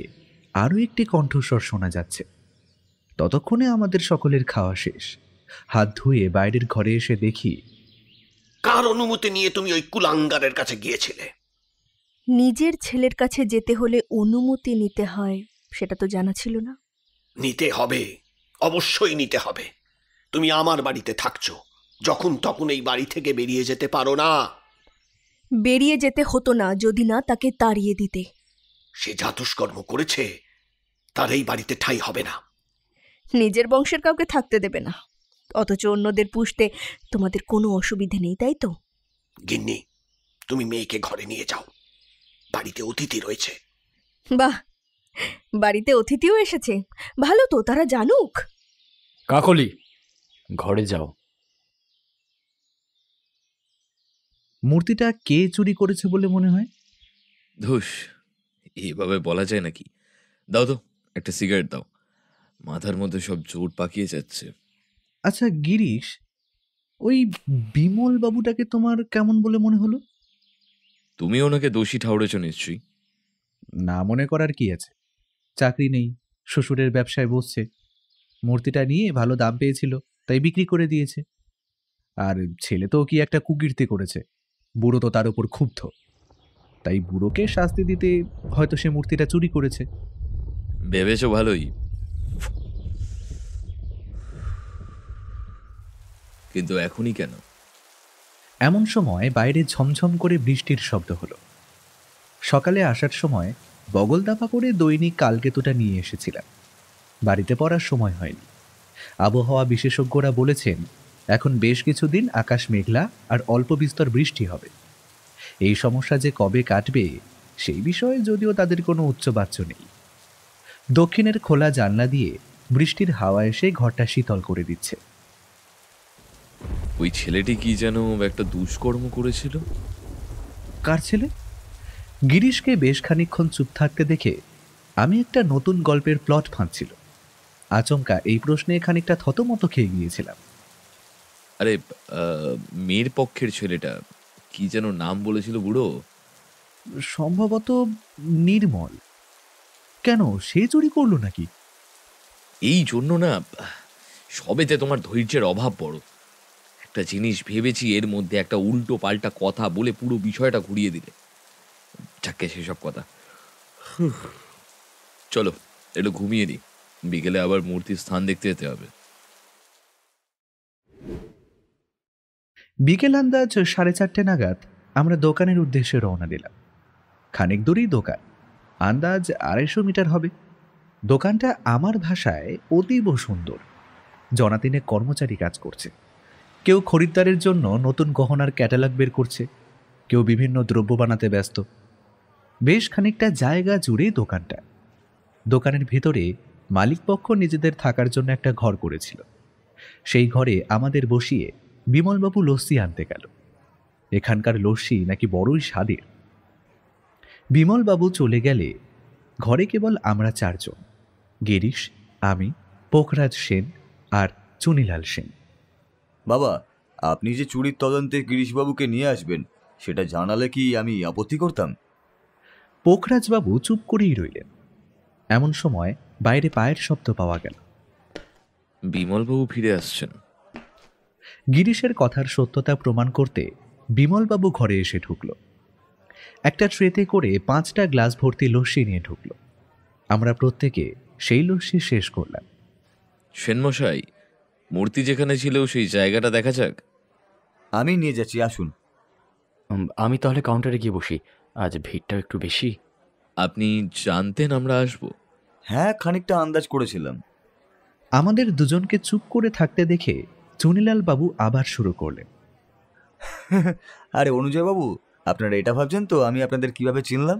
B: আরও একটি কণ্ঠস্বর শোনা যাচ্ছে। ততক্ষণে আমাদের সকলের খাওয়া শেষ। হাত ধুয়ে বাইরের ঘরে এসে দেখি,
F: কার অনুমতি নিয়ে তুমি ওই কুলাঙ্গারের কাছে গিয়েছিলে?
K: নিজের ছেলের কাছে যেতে হলে অনুমতি নিতে হয়, সেটা তো জানা ছিল না।
F: নিতে হবে, অবশ্যই নিতে হবে। তুমি আমার বাড়িতে থাকছো, যখন তখন এই বাড়ি থেকে বেরিয়ে যেতে পারো না।
K: বেরিয়ে যেতে হতো না যদি না তাকে তাড়িয়ে দিতে।
F: সে যা দুষ্কর্ম করেছে তার এই বাড়িতে ঠাঁই হবে না।
K: নিজের বংশের কাউকে থাকতে দেবে না, অথচ অন্যদের পুষতে তোমাদের কোনো অসুবিধে নেই, তাই তো?
F: গিন্নি, তুমি মেয়েকে ঘরে নিয়ে যাও, বাড়িতে অতিথি রয়েছে।
K: বাহ, বাড়িতে অতিথিও এসেছে, ভালো তো, তারা জানুক।
J: কাকলি, ঘরে যাও।
B: মূর্তিটা কে চুরি করেছে বলে মনে হয়?
C: ধুস, এভাবে বলা যায় নাকি? দাও তো, একটা সিগারেট দাও। মাথার মধ্যে সব জোর পাকিয়ে যাচ্ছে।
B: আচ্ছা গিরিশ, ওই বিমল বাবুটাকে তোমার কেমন বলে মনে হলো?
C: তুমি ওনাকে দোষী ঠাউরেছ নিশ্চয়ই।
B: না মনে করার কি আছে, চাকরি নেই, শ্বশুরের ব্যবসায় বসছে, মূর্তিটা নিয়ে ভালো দাম পেয়েছিল তাই বিক্রি করে দিয়েছে। আর ছেলে তো কি একটা কুকীর্তি করেছে, বুড়ো তো তার উপর ক্ষুব্ধ, তাই বুড়োকে শাস্তি দিতে হয়তো সে মূর্তিটা চুরি করেছে।
C: ভেবেছ ভালোই, কিন্তু এখনই কেন?
B: এমন সময় বাইরে ঝমঝম করে বৃষ্টির শব্দ হলো। সকালে আসার সময় বগলদাপা করে দৈনিক কালকেতুটা নিয়ে এসেছিলাম। বাড়িতে পড়ার সময় হয়নি। আবহাওয়া বিশেষজ্ঞরা বলেছেন এখন বেশ কিছুদিন আকাশ মেঘলা আর অল্প বিস্তর বৃষ্টি হবে। এই সমস্যা যে কবে কাটবে সেই বিষয়ে যদিও তাদের কোনো উচ্চবাচ্য নেই। দক্ষিণের খোলা জানলা দিয়ে বৃষ্টির হাওয়া এসে ঘরটা শীতল করে দিচ্ছে।
C: ওই ছেলেটি কি যেন একটা দুষ্কর্ম করেছিল।
B: কার ছেলে? গিরিশকে বেশ খানিকক্ষণ চুপ থাকতে দেখে আমি একটা নতুন গল্পের প্লট ফাঁদছিল। আচমকা এই প্রশ্নে খানিকটা থতমত খেয়ে গিয়েছিলাম।
C: আরে, মেয়ের পক্ষের ছেলেটা কি যেন নাম বলেছিল বুড়ো?
B: সম্ভবত নির্মল। কেন, সে চুরি করলো নাকি?
C: এই জন্য না, সবেতে তোমার ধৈর্যের অভাব বড়। একটা জিনিস ভেবেছি, এর মধ্যে একটা উল্টো পাল্টা কথা বলে পুরো বিষয়টা ঘুরিয়ে দিলে। যাকে সেসব কথা, চলো একটু ঘুমিয়ে নিই, বিকেলে আবার মূর্তির স্থান দেখতে যেতে হবে।
B: বিকেল আন্দাজ 4:30 নাগাদ আমরা দোকানের উদ্দেশ্যে রওনা দিলাম। খানিক দূরেই দোকান, আন্দাজ 250 মিটার হবে। দোকানটা আমার ভাষায় অতীব সুন্দর। জনাতিনে কর্মচারী কাজ করছে। কেউ খরিদ্দারের জন্য নতুন গহনার ক্যাটালগ বের করছে, কেউ বিভিন্ন দ্রব্য বানাতে ব্যস্ত। বেশ খানিকটা জায়গা জুড়ে দোকানটা। দোকানের ভেতরে মালিকপক্ষ নিজেদের থাকার জন্য একটা ঘর করেছিল। সেই ঘরে আমাদের বসিয়ে বিমলবাবু লস্যি আনতে গেল। এখানকার লস্যি নাকি বড়ই স্বাদের। বিমলবাবু চলে গেলে ঘরে কেবল আমরা 4 জন, গিরিশ, আমি, পোখরাজ সেন আর চুনিলাল সেন।
I: বাবা, আপনি যে চুরির তদন্তে গিরিশবাবুকে নিয়ে আসবেন সেটা জানালে কি আমি আপত্তি করতাম?
B: পোখরাজবাবু চুপ করেই রইলেন। এমন সময় বাইরে পায়ের শব্দ পাওয়া গেল।
C: বিমলবাবু ফিরে আসছেন।
B: গিরিশের কথার সত্যতা প্রমাণ করতে বিমলবাবু ঘরে এসে ঢুকল। একটা ট্রেতে করে 5টা গ্লাস ভর্তি লস্যি নিয়ে ঢুকল। আমরা প্রত্যেকে সেই লস্যি শেষ করলাম।
C: সেনমশাই, মূর্তি যেখানে ছিল সেই জায়গাটা দেখা যাক।
I: আমি নিয়ে যাচ্ছি, আসুন।
J: আমি তাহলে কাউন্টারে গিয়ে বসি, আজ ভিড়টা একটু বেশি।
C: আপনি জানতেন আমরা আসবো?
I: হ্যাঁ, খানিকটা আন্দাজ করেছিলাম।
B: আমাদের দুজনকে চুপ করে থাকতে দেখে চুনিলাল বাবু আবার শুরু করলেন।
I: আরে অনুজয় বাবু, আপনারা এটা ভাবছেন তো আমি আপনাদের কিভাবে চিনলাম?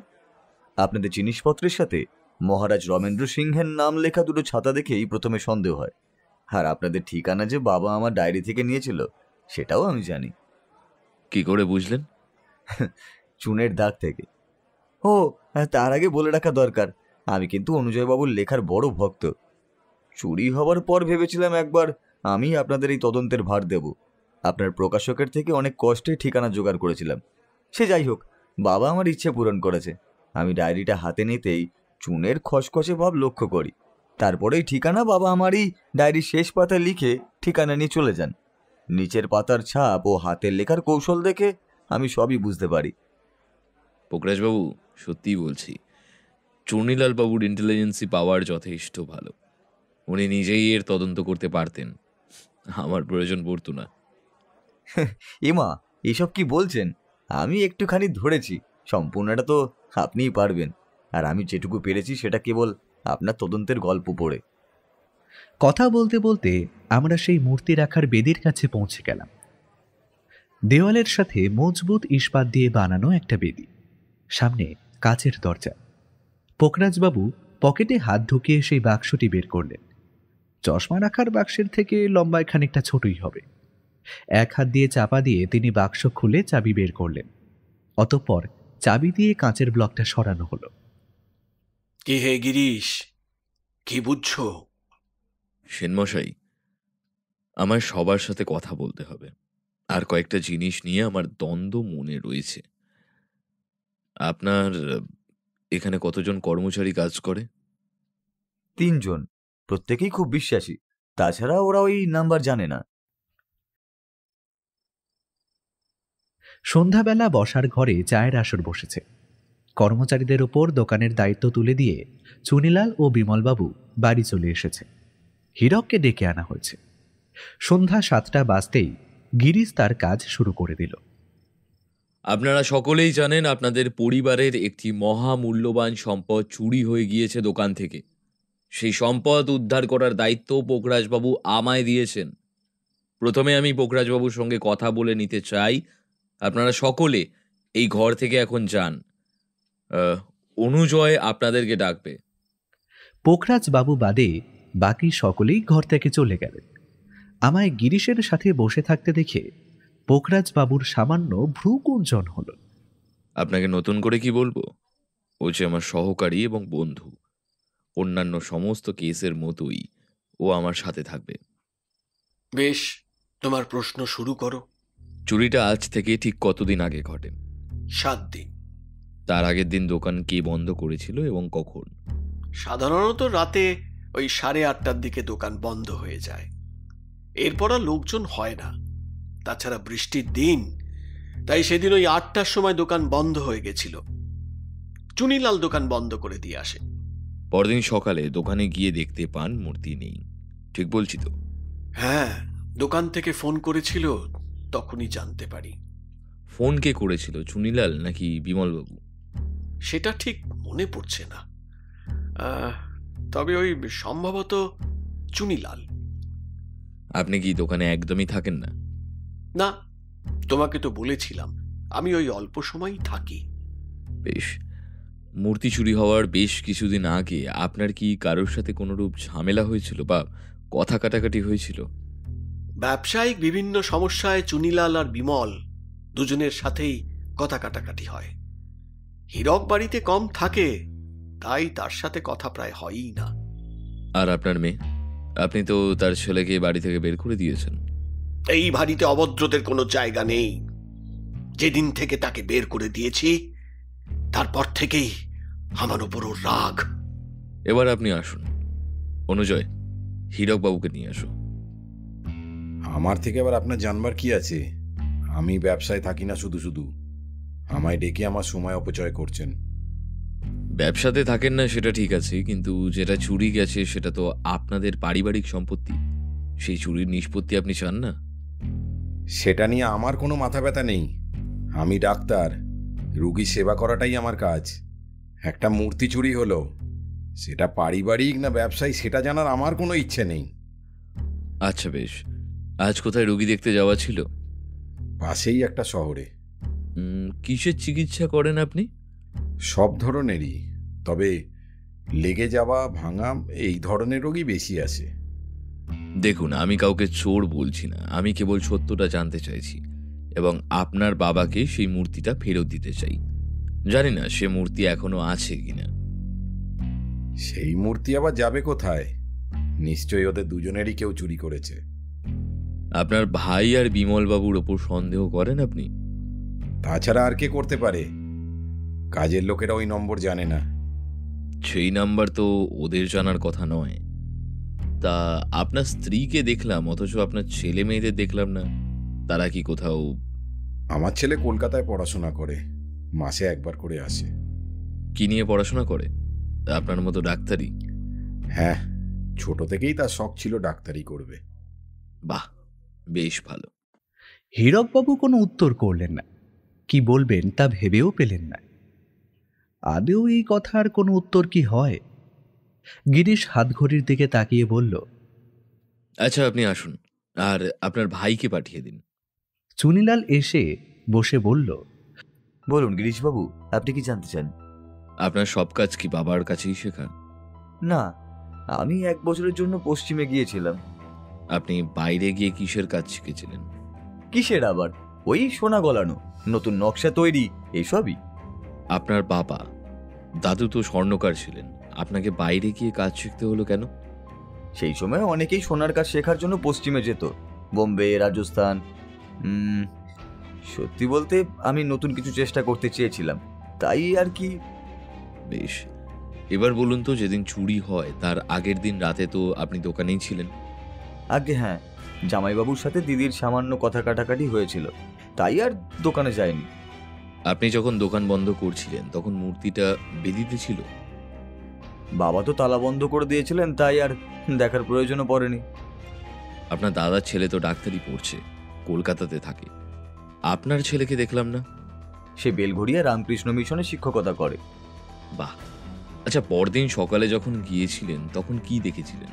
I: আপনাদের জিনিসপত্রের সাথে মহারাজ রমেন্দ্র সিংহের নাম লেখা দুটো ছাতা দেখেই প্রথমে সন্দেহ হয়। আর আপনাদের ঠিকানা যে বাবা আমার ডায়েরি থেকে নিয়েছিল সেটাও আমি জানি।
C: কি করে বুঝলেন?
I: চুনের দাগ থেকে। ও তার আগে বলে রাখা দরকার, আমি কিন্তু অনুজয়বাবুর লেখার বড় ভক্ত। চুরি হওয়ার পর ভেবেছিলাম একবার আমি আপনাদের এই তদন্তের ভার দেব। আপনার প্রকাশকের থেকে অনেক কষ্টে ঠিকানা জোগাড় করেছিলাম। সে যাই হোক, বাবা আমার ইচ্ছে পূরণ করেছে। আমি ডায়েরিটা হাতে নিতেই চুনের খসখসে ভাব লক্ষ্য করি। তারপরেই ঠিকানা বাবা আমারই ডায়েরির শেষ পাতায় লিখে ঠিকানা নিয়ে চলে যান। নিচের পাতার ছাপ ও হাতের লেখার কৌশল দেখে আমি সবই বুঝতে পারি।
C: পোকরাজবাবু, সত্যিই বলছি, চুনিলাল বাবুর ইন্টেলিজেন্সি পাওয়ার যথেষ্ট ভালো। উনি নিজেই এর তদন্ত করতে পারতেন, আমার প্রয়োজন পড়তো না।
I: এমা, এসব কি বলছেন? আমি একটুখানি ধরেছি, সম্পূর্ণটা তো আপনিই পারবেন। আর আমি যেটুকু পেরেছি সেটা কেবল আপনার তদন্তের গল্প পড়ে।
B: কথা বলতে বলতে আমরা সেই মূর্তি রাখার বেদির কাছে পৌঁছে গেলাম। দেওয়ালের সাথে মজবুত ইস্পাত দিয়ে বানানো একটা বেদি, সামনে কাচের দরজা। পোকরাজবাবু পকেটে হাত ঢুকিয়ে সেই বাক্সটি বের করলেন। চশমা রাখার বাক্সের থেকে লম্বায় খানিকটা ছোটই হবে। এক হাত দিয়ে চাপা দিয়ে তিনি বাক্স খুলে চাবি বের করলেন। অতঃপর চাবি দিয়ে কাঁচের ব্লকটা সরানো হলো।
F: কি হে গিরিশ, কি বুঝছো?
C: সেনমশাই, আমার সবার সাথে কথা বলতে হবে, আর কয়েকটা জিনিস নিয়ে আমার দ্বন্দ্ব মনে রয়েছে। আপনার এখানে কতজন কর্মচারী কাজ করে?
I: 3 জন, প্রত্যেকেই খুব বিশ্বাসী। তাছাড়া ওরা ওই নাম্বার জানে না।
B: সন্ধ্যাবেলা বসার ঘরে চায়ের আসর বসেছে। কর্মচারীদের ওপর দোকানের দায়িত্ব তুলে দিয়ে চুনিলাল ও বিমলবাবু বাড়ি চলে এসেছে। হীরককে ডেকে আনা হয়েছে। সন্ধ্যা 7টা বাজতেই গিরিশ তার কাজ শুরু করে দিল।
C: আপনারা সকলেই জানেন আপনাদের পরিবারের একটি মহামূল্যবান সম্পদ চুরি হয়ে গিয়েছে দোকান থেকে। সেই সম্পদ উদ্ধার করার দায়িত্ব পোকরাজবাবু আমায় দিয়েছেন। প্রথমে আমি পোকরাজবাবুর সঙ্গে কথা বলে নিতে চাই। আপনারা সকলে এই ঘর থেকে এখন যান। অনুজয় আপনাদেরকে ডাকবে।
B: পোকরাজবাবু বাদে বাকি সকলেই ঘর থেকে চলে গেলেন। আমায় গিরিশের সাথে বসে থাকতে দেখে পোকরাজবাবুর সামান্য ভ্রুকুঞ্চন হলো।
C: আপনাকে নতুন করে কি বলবো? ও যে আমার সহকারী এবং বন্ধু। অন্যান্য সমস্ত কেসের মতোই ও আমার সাথে থাকবে।
F: বেশ, তোমার প্রশ্ন শুরু করো।
C: চুরিটা আজ থেকে ঠিক কতদিন আগে ঘটে?
F: 7 দিন।
C: তার আগের দিন দোকান কে বন্ধ করেছিল এবং কখন?
F: সাধারণত রাতে ওই 8:30টার দিকে দোকান বন্ধ হয়ে যায়। এরপর আর লোকজন হয় না। তাছাড়া বৃষ্টির দিন, তাই সেদিন ওই 8টার সময় দোকান বন্ধ হয়ে গেছিল। চুনিলাল দোকান বন্ধ করে দিয়ে আসে।
C: পরদিন সকালে দোকানে গিয়ে দেখতে পান মূর্তি নেই। ঠিক বলছি তো?
F: হ্যাঁ, দোকান থেকে ফোন করেছিল, তখনই জানতে পারি।
C: ফোন কে করেছিল, চুনিলাল নাকি বিমলবাবু?
F: সেটা ঠিক মনে পড়ছে না, তবে ওই সম্ভবত চুনিলাল।
C: আপনি কি দোকানে একদমই থাকেন না?
F: না, তোমাকে তো বলেছিলাম আমি ওই অল্প সময়ই থাকি।
C: বেশ, মূর্তি চুরি হওয়ার বেশ কিছুদিন আগে আপনার কি কারোর সাথে কোনোরূপ ঝামেলা হয়েছিল বা কথা কাটাকাটি হয়েছিল?
F: ব্যবসায়িক বিভিন্ন সমস্যায় চুনিলাল আর বিমল দুজনের সাথেই কথা কাটাকাটি হয়। হীরক বাড়িতে কম থাকে, তাই তার সাথে কথা প্রায় হয়ই না।
C: আর আপনার মেয়ে, আপনি তো তার ছেলেকে বাড়ি থেকে বের করে দিয়েছেন।
F: এই বাড়িতে অভদ্রদের কোনো জায়গা নেই। যেদিন থেকে তাকে বের করে দিয়েছি তারপর থেকেই আমার উপর ওর রাগ।
C: এবার আপনি আসুন। অনুজয়, হীরক বাবুকে নিয়ে আসো।
H: আমার থেকে আবার আপনার জানবার কি আছে? আমি ব্যবসায় থাকি না শুধু শুধু। আমায় ডেকে আমার সময় অপচয় করছেন।
C: ব্যবসাতে থাকেন না সেটা ঠিক আছে, কিন্তু যেটা চুরি গেছে সেটা তো আপনাদের পারিবারিক সম্পত্তি। সেই চুরির নিষ্পত্তি আপনি চান না?
H: সেটা নিয়ে আমার কোনো মাথা ব্যথা নেই। আমি ডাক্তার, রুগী সেবা করাটাই আমার কাজ। একটা মূর্তি চুরি হলো, সেটা পারিবারিক না ব্যবসায়ী সেটা জানার আমার কোনো ইচ্ছে নেই।
C: আচ্ছা বেশ, আজ কোথায় রুগী দেখতে যাওয়া ছিল?
H: পাশেই একটা শহরে।
C: কিসের চিকিৎসা করেন আপনি?
H: সব ধরনেরই, তবে লেগে যাওয়া ভাঙা এই ধরনের রোগী বেশি আসে।
C: দেখুন, আমি কাউকে চোর বলছি না, আমি কেবল সত্যটা জানতে চাইছি এবং আপনার বাবাকে সেই মূর্তিটা ফেরত দিতে চাই। জানি না সে মূর্তি এখনো আছে কিনা।
H: সেই মূর্তি আবার যাবে কোথায়? নিশ্চয়ই ওদের দুজনেরই কেউ চুরি করেছে।
C: আপনার ভাই আর বিমল বাবুর ওপর সন্দেহ করেন আপনি?
H: তাছাড়া আর কে করতে পারে? কাজের লোকেরা ওই নম্বর জানে না।
C: সেই নাম্বার তো ওদের জানার কথা নয়। তা আপনার স্ত্রীকে দেখলাম, অথচ আপনার ছেলে মেয়েদের দেখলাম না। তারা কি কোথাও?
H: আমার ছেলে কলকাতায় পড়াশোনা করে, মাসে একবার করে আসে।
C: কি নিয়ে পড়াশোনা করে? আপনার মতো ডাক্তারি?
H: হ্যাঁ, ছোট থেকেই তার শখ ছিল ডাক্তারি করবে।
C: বাহ, বেশ ভালো।
B: হীরকবাবু কোনো উত্তর করলেন না। কি বলবেন তা ভেবেও পেলেন না। আদেও এই কথার কোনো উত্তর কি হয়? গিরিশ হাতঘড়ির দিকে তাকিয়ে বলল,
C: আচ্ছা, আপনি আসুন, আর আপনার ভাইকে পাঠিয়ে দিন।
B: চুনিলাল এসে বসে বলল,
I: বলুন গিরিশবাবু, আপনি কি জানতে চান?
C: আপনার সব কাজ কি বাবার কাছেই শেখা?
I: না, আমি 1 বছরের জন্য পশ্চিমে গিয়েছিলাম।
C: আপনি বাইরে গিয়ে কিসের কাজ শিখেছিলেন?
I: কিসের আবার? ওই সোনা গলানো, নতুন নকশা তৈরি, এইসবই।
C: আপনার বাবা দাদু তো স্বর্ণকার ছিলেন, আপনাকে বাইরে গিয়ে কাজ শিখতে হলো কেন?
I: সেই সময় অনেকেই সোনার কাজ শেখার জন্য পশ্চিমে যেত, বোম্বে, রাজস্থান। সত্যি বলতে আমি নতুন কিছু চেষ্টা করতে চেয়েছিলাম, তাই আর কি।
C: বেশ, এবার বলুন তো, যেদিন চুরি হয় তার আগের দিন রাতে তো আপনি দোকানেই ছিলেন।
I: আগে হ্যাঁ, জামাইবাবুর সাথে দিদির সামান্য কথা কাটাকাটি হয়েছিল, তাই আর দোকানে যায়নি।
C: আপনি যখন দোকান বন্ধ করছিলেন তখন মূর্তিটা বেদিতে ছিল?
I: বাবা তো তালা বন্ধ করে দিয়েছিলেন, তাই আর দেখার প্রয়োজনও পড়েনি।
C: আপনার দাদার ছেলে তো ডাক্তারি পড়ছে, কলকাতাতে থাকে। আপনার ছেলেকে দেখলাম না।
I: সে বেলঘড়িয়া রামকৃষ্ণ মিশনে শিক্ষকতা করে।
C: বাহ। আচ্ছা, পরদিন সকালে যখন গিয়েছিলেন তখন কি দেখেছিলেন?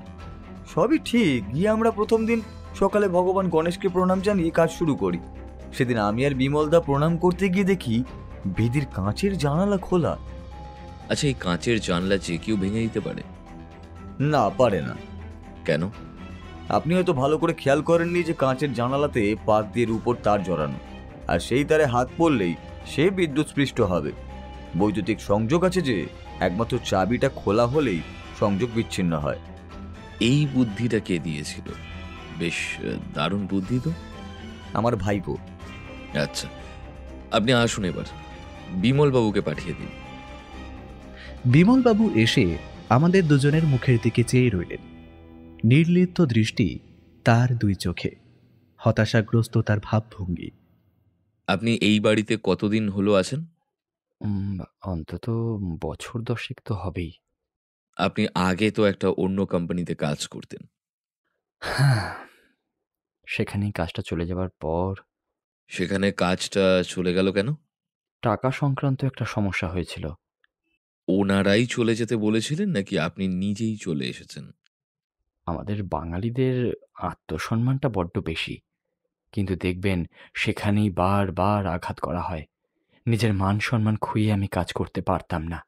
I: সবই ঠিক। গিয়ে আমরা প্রথম দিন সকালে ভগবান গণেশকে প্রণাম জানিয়ে কাজ শুরু করি। সেদিন আমি আর বিমলদা প্রণাম করতে গিয়ে দেখি বেদির কাঁচের জানালা খোলা।
C: আচ্ছা, এই কাঁচের জানলা যে কেউ ভেঙে দিতে পারে?
I: না, পারে না।
C: কেন?
I: আপনি হয়তো ভালো করে খেয়াল করেননি যে কাঁচের জানালাতে পাত দিয়ে উপর তার জড়ানো, আর সেই তারে হাত পড়লেই সে বিদ্যুৎস্পৃষ্ট হবে। বৈদ্যুতিক সংযোগ আছে যে একমাত্র চাবিটা খোলা হলেই সংযোগ বিচ্ছিন্ন হয়।
C: এই বুদ্ধিটা কে দিয়েছিল? বেশ দারুণ বুদ্ধি তো।
I: আমার ভাইপো।
C: আচ্ছা, আপনি আসুন, এবার বিমল বাবুকে পাঠিয়ে দিন।
B: বিমলবাবু এসে আমাদের দুজনের মুখের দিকে চেয়ে রইলেন। নির্লিপ্ত দৃষ্টি তার 2 চোখে, হতাশাগ্রস্ত তার ভাবভঙ্গি।
C: আপনি এই বাড়িতে কতদিন হলো আছেন?
J: অন্তত বছর 10 তো হবেই।
C: আপনি আগে তো একটা অন্য কোম্পানিতে কাজ করতেন।
J: হ্যাঁ, সেখানেই কাজটা চলে যাবার পর।
C: সেখানে কাজটা চলে গেল কেন?
J: টাকা সংক্রান্ত একটা সমস্যা হয়েছিল।
C: ওনারাই চলে যেতে বলেছিলেন নাকি আপনি নিজেই চলে এসেছেন?
J: আমাদের বাঙালিদের আত্মসম্মানটা বড্ড বেশি, কিন্তু দেখবেন সেখানেই বারবার আঘাত করা হয়। নিজের মান সম্মান খুইয়ে আমি কাজ করতে পারতাম না,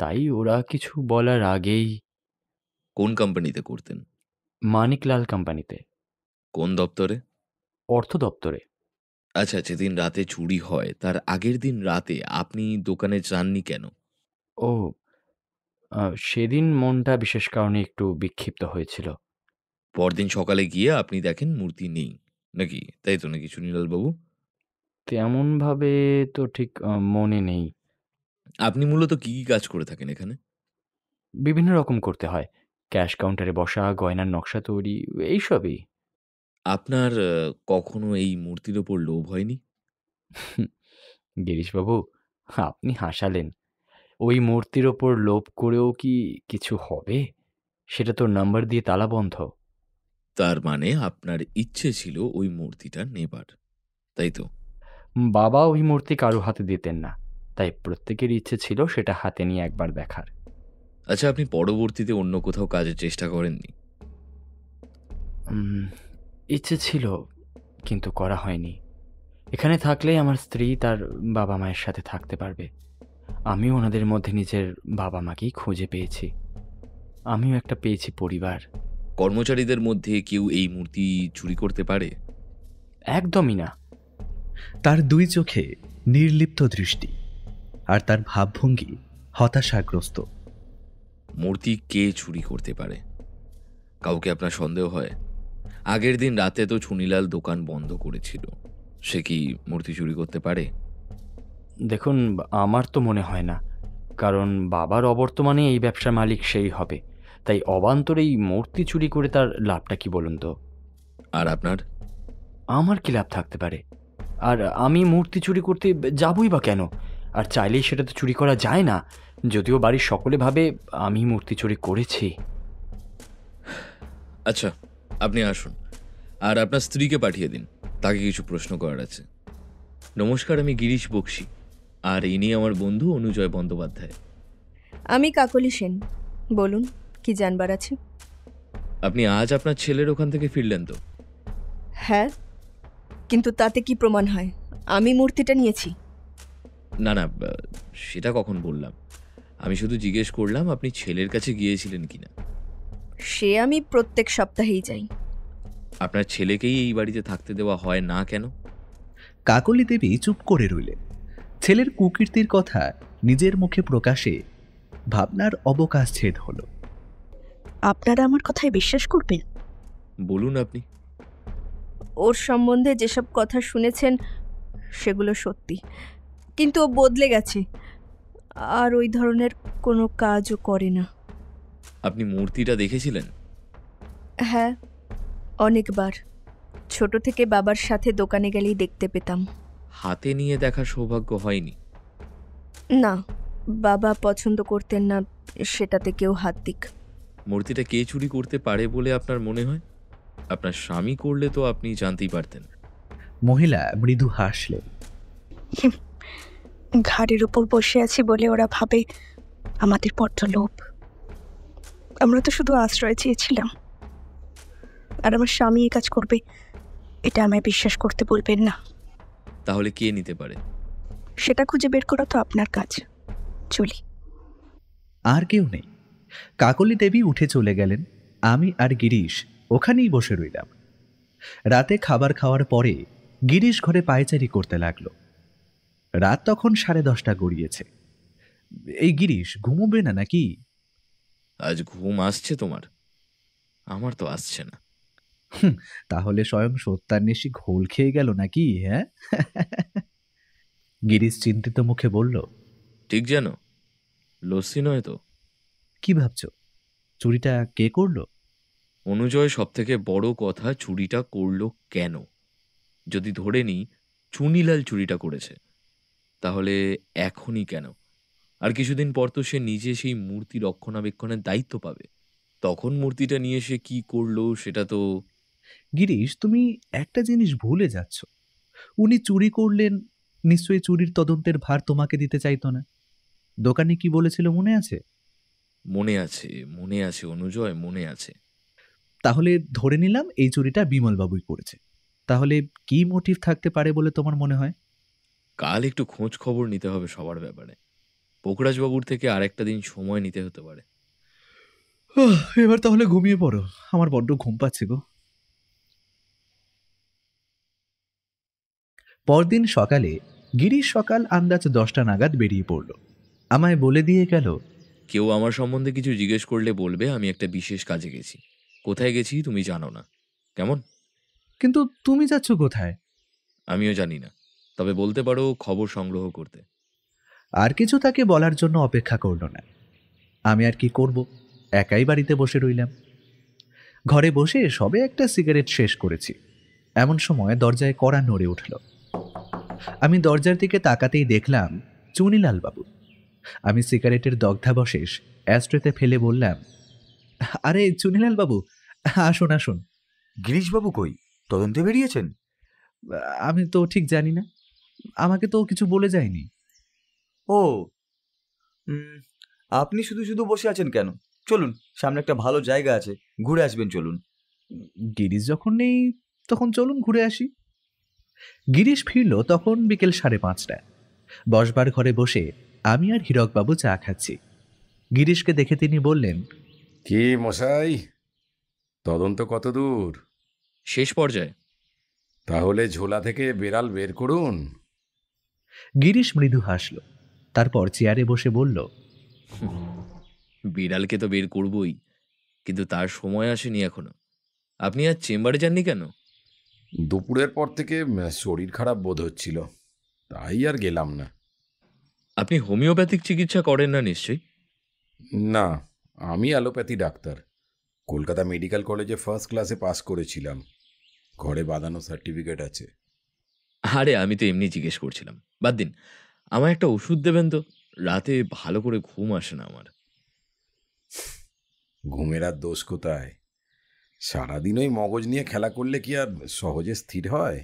J: তাই ওরা কিছু বলার আগেই।
C: কোন কোম্পানিতে করতেন?
J: মানিকলাল কোম্পানিতে।
C: কোন দপ্তরে?
J: অর্থ দপ্তরে।
C: আচ্ছা, যেদিন রাতে চুরি হয় তার আগের দিন রাতে আপনি দোকানে যাননি কেন?
J: ও, সেদিন মনটা বিশেষ কারণে একটু বিক্ষিপ্ত হয়েছিল।
C: পরদিন সকালে গিয়ে আপনি দেখেন মূর্তি নেই, নাকি? তাই তো নাকি চুনিলাল বাবু?
J: তেমনভাবে তো ঠিক মনে নেই।
C: আপনি মূলত কি কি কাজ করে থাকেন এখানে?
J: বিভিন্ন রকম করতে হয়। ক্যাশ কাউন্টারে বসা, গয়নার নকশা তৈরি, এইসবই।
C: আপনার কখনো এই মূর্তির ওপর লোভ হয়নি?
J: গিরিশবাবু, আপনি হাসালেন। ওই মূর্তির ওপর লোভ করেও কি কিছু হবে? সেটা তো নাম্বার দিয়ে তালা বন্ধ।
C: তার মানে আপনার ইচ্ছে ছিল ওই মূর্তিটা নেবার, তাই তো?
J: বাবা ওই মূর্তি কারো হাতে দিতেন না, তাই প্রত্যেকের ইচ্ছে ছিল সেটা হাতে নিয়ে একবার দেখার।
C: আচ্ছা, আপনি পরবর্তীতে অন্য কোথাও কাজের চেষ্টা করেননি?
J: ইচ্ছে ছিল, কিন্তু করা হয়নি। এখানে থাকলেই আমার স্ত্রী তার বাবা মায়ের সাথে থাকতে পারবে। আমিও ওনাদের মধ্যে নিজের বাবা মাকেই খুঁজে পেয়েছি। আমিও একটা পেয়েছি পরিবার।
C: কর্মচারীদের মধ্যে কেউ এই মূর্তি চুরি করতে পারে?
J: একদমই না।
B: তার 2 চোখে নির্লিপ্ত দৃষ্টি, আর তার ভাবভঙ্গি হতাশাগ্রস্ত।
C: মূর্তি কে চুরি করতে পারে? কাউকে আপনার সন্দেহ হয়? আগের দিন রাতে তো চুনিলাল দোকান বন্ধ করেছিল, সে কি মূর্তি চুরি করতে পারে?
J: দেখুন, আমার তো মনে হয় না, কারণ বাবার অবর্তমানে এই ব্যবসার মালিক সেই হবে, তাই অবান্তর এই মূর্তি চুরি করে তার লাভটা কি বলুন তো?
C: আর আপনার?
J: আমার কি লাভ থাকতে পারে? আর আমি মূর্তি চুরি করতে যাবই বা কেন? আর চাইলেই সেটা তো চুরি করা যায় না, যদিও বাড়ির সকলে ভাবে আমি মূর্তি চুরি করেছি।
C: আচ্ছা, আপনি আসুন, আর আপনার স্ত্রীকে পাঠিয়ে দিন, তাকে কিছু প্রশ্ন করার আছে। নমস্কার, আমি গিরিশ বক্সি, আর ইনি আমার বন্ধু অনুজয় বন্দ্যোপাধ্যায়।
K: আমি কাকলি সেন। বলুন, কি জানবার আছে?
C: আপনি আজ আপনার ছেলের ওখান থেকে ফিরলেন তো?
K: হ্যাঁ, কিন্তু তাতে কি প্রমাণ হয় আমি মূর্তিটা নিয়েছি?
C: না না, সেটা কখন বললাম? আমি শুধু জিজ্ঞেস করলাম আপনি ছেলের কাছে গিয়েছিলেন কিনা।
K: সে আমি প্রত্যেক সপ্তাহেই যাই।
C: আপনার ছেলেকেই এই বাড়িতে থাকতে দেওয়া হয় না কেন?
B: কাকলি দেবী চুপ করে রইলেন। ছেলের কুকীর্তির কথা নিজের মুখে প্রকাশে ভাবনার অবকাশ ছেদ হল।
K: আপনারা আমার কথায় বিশ্বাস করবেন?
C: বলুন আপনি।
K: ওর সম্বন্ধে যেসব কথা শুনেছেন সেগুলো সত্যি, কিন্তু ও বদলে গেছে, আর ওই ধরনের কোনো কাজও করে না।
C: আপনি মূর্তিটা দেখেছিলেন?
K: হ্যাঁ, অনেকবার। ছোট থেকে বাবার সাথে দোকানে গেলেই দেখতে পেতাম।
C: হাতে নিয়ে দেখার সৌভাগ্য হয়নি?
K: না, বাবা পছন্দ করতেন না সেটাতে কেউ হাত দিক।
C: মূর্তিটা কে চুরি করতে পারে বলে আপনার মনে হয়? আপনার স্বামী করলে তো আপনি জানতেই পারতেন।
B: মহিলা মৃদু হাসলেন।
L: ঘাড়ের উপর বসে আছি বলে ওরা ভাবে আমাদের বড্ড লোভ। আমরা তো শুধু আশ্রয় চেয়েছিলাম, আর আমার স্বামী এই কাজ করবে এটা আমায় বিশ্বাস করতে বলবেন না।
C: তাহলে কে নিতে পারে?
L: সেটা খুঁজে বের করা তো আপনার কাজ। চলি।
B: আর কেউ নেই। কাকলি দেবী উঠে চলে গেলেন। আমি আর গিরিশ ওখানেই বসে রইলাম। রাতে খাবার খাওয়ার পরে গিরিশ ঘরে পায়চারি করতে লাগলো। রাত তখন 10:30 গড়িয়েছে। এই গিরিশ, ঘুমোবে না নাকি?
C: আজ ঘুম আসছে তোমার? আমার তো আসছে না।
B: তাহলে স্বয়ং সত্যান্বেষী ঘোল খেয়ে গেল নাকি? হ্যাঁ? গিরিশ চিন্তিত মুখে বলল,
C: ঠিক যেন লস্যি নয় তো?
B: কি ভাবছো? চুরিটা কে করলো?
C: অনুজয়, সব থেকে বড় কথা, চুরিটা করলো কেন? যদি ধরে নিই চুনিলাল চুরিটা করেছে, তাহলে এখনই কেন? আর কিছুদিন পর তো সে নিজে সেই মূর্তি রক্ষণাবেক্ষণের দায়িত্ব পাবে, তখন মূর্তিটা নিয়ে সে কি করলো সেটা তো...
B: গিরিশ, তুমি একটা জিনিস ভুলে যাচ্ছ। উনি চুরি করলেন, নিশ্চয়ই চুরির তদন্তের ভার তোমাকে দিতে চাইতো না। দোকানে কি বলেছিল মনে আছে?
C: মনে আছে, মনে আছে অনুজয়, মনে আছে।
B: তাহলে ধরে নিলাম এই চুরিটা বিমলবাবুই করেছে। তাহলে কি মোটিভ থাকতে পারে বলে তোমার মনে হয়?
C: কাল একটু খোঁজ খবর নিতে হবে সবার ব্যাপারে। পোকরাজবাবুর থেকে আরেকটা দিন সময় নিতে হতে পারে।
B: এবার তাহলে ঘুমিয়ে পড়ো, আমার বড্ড ঘুম পাচ্ছে গো। পরদিন সকালে গিরিশ সকাল আন্দাজ 10টা নাগাদ বেরিয়ে পড়ল। আমায় বলে দিয়ে গেল,
C: কেউ আমার সম্বন্ধে কিছু জিজ্ঞেস করলে বলবে আমি একটা বিশেষ কাজে গেছি। কোথায় গেছি তুমি জানো না, কেমন?
B: কিন্তু তুমি যাচ্ছ কোথায়?
C: আমিও জানি না, তবে বলতে পারো খবর সংগ্রহ করতে।
B: আর কিছু তাকে বলার জন্য অপেক্ষা করল না। আমি আর কি করব, একাই বাড়িতে বসে রইলাম। ঘরে বসে সবে একটা সিগারেট শেষ করেছি, এমন সময় দরজায় কড়া নড়ে উঠল। আমি দরজার দিকে তাকাতেই দেখলাম চুনিলাল বাবু। আমি সিগারেটের দগ্ধাবশেষ অ্যাস্ট্রেতে ফেলে বললাম, আরে চুনিলাল বাবু, আসুন আসুন।
I: গিরিশবাবু কই? তদন্তে বেরিয়েছেন?
B: আমি তো ঠিক জানি না, আমাকে তো কিছু বলে যায়নি।
I: ও, আপনি শুধু শুধু বসে আছেন কেন? চলুন, সামনে একটা ভালো জায়গা আছে, ঘুরে আসবেন, চলুন।
B: গিরিশ যখন নেই তখন চলুন ঘুরে আসি। গিরিশ ফিরল তখন বিকেল 5:30। বসবার ঘরে বসে আমি আর হীরকবাবু চা খাচ্ছি। গিরিশকে দেখে তিনি বললেন,
H: কি মশাই, তদন্ত কত দূর?
C: শেষ পর্যায়ে।
H: তাহলে ঝোলা থেকে বেড়াল বের করুন।
B: গিরিশ মৃদু হাসল। তারপর চেয়ারে বসে বলল,
C: বিড়ালকে তো বের করবই, কিন্তু তার সময় আসেনি এখনো। আপনি আজ চেম্বারে যাননি কেন?
H: দুপুরের পর থেকে শরীর খারাপ বোধ হচ্ছিল, তাই আর গেলাম না।
C: আপনি হোমিওপ্যাথিক চিকিৎসা করেন না নিশ্চয়ই?
H: না, আমি অ্যালোপ্যাথি ডাক্তার। কলকাতা মেডিকেল কলেজে ফার্স্ট ক্লাসে পাস করেছিলাম, ঘরে বাঁধানো সার্টিফিকেট আছে।
C: আরে আমি তো এমনি জিজ্ঞেস করছিলাম। বাদ দিন, আমায় একটা ওষুধ দেবেন তো, রাতে ভালো করে ঘুম আসে না আমার।
H: ঘুমের আর দোষ কোথায়? সারাদিন ওই মগজ নিয়ে খেলা করলে কি আর সহজে স্থির হয়?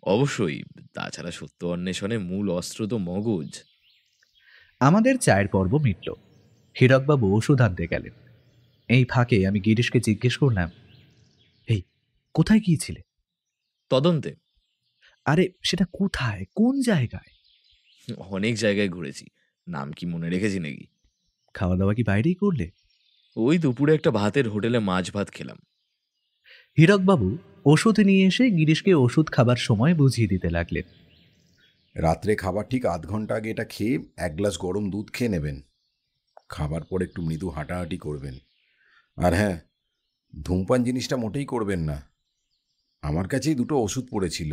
C: অবশ্যই, তাছাড়া সত্য অন্বেষণে মূল অস্ত্র তো মগজ।
B: আমাদের চায়ের পর্ব মিটল। হীরকবাবু ওষুধ আনতে গেলেন। এই ফাঁকে আমি গিরিশকে জিজ্ঞেস করলাম, এই কোথায় গিয়েছিলে?
C: তদন্তে।
B: আরে সেটা কোথায়, কোন জায়গায়?
C: অনেক জায়গায় ঘুরেছি, নাম কি মনে রেখেছি নাকি?
B: খাওয়া দাওয়া কি বাইরেই করলে?
C: ওই দুপুরে একটা ভাতের হোটেলে মাছ ভাত খেলাম।
B: হীরকবাবু ওষুধ নিয়ে এসে গিরিশকে ওষুধ খাবার সময় বুঝিয়ে দিতে লাগলেন।
H: রাত্রে খাবার ঠিক 8 ঘন্টা আগে এটা খেয়ে 1 গ্লাস গরম দুধ খেয়ে নেবেন। খাবার পর একটু মৃদু হাঁটাহাঁটি করবেন। আর হ্যাঁ, ধূমপান জিনিসটা মোটেই করবেন না। আমার কাছেই 2টো ওষুধ পড়েছিল,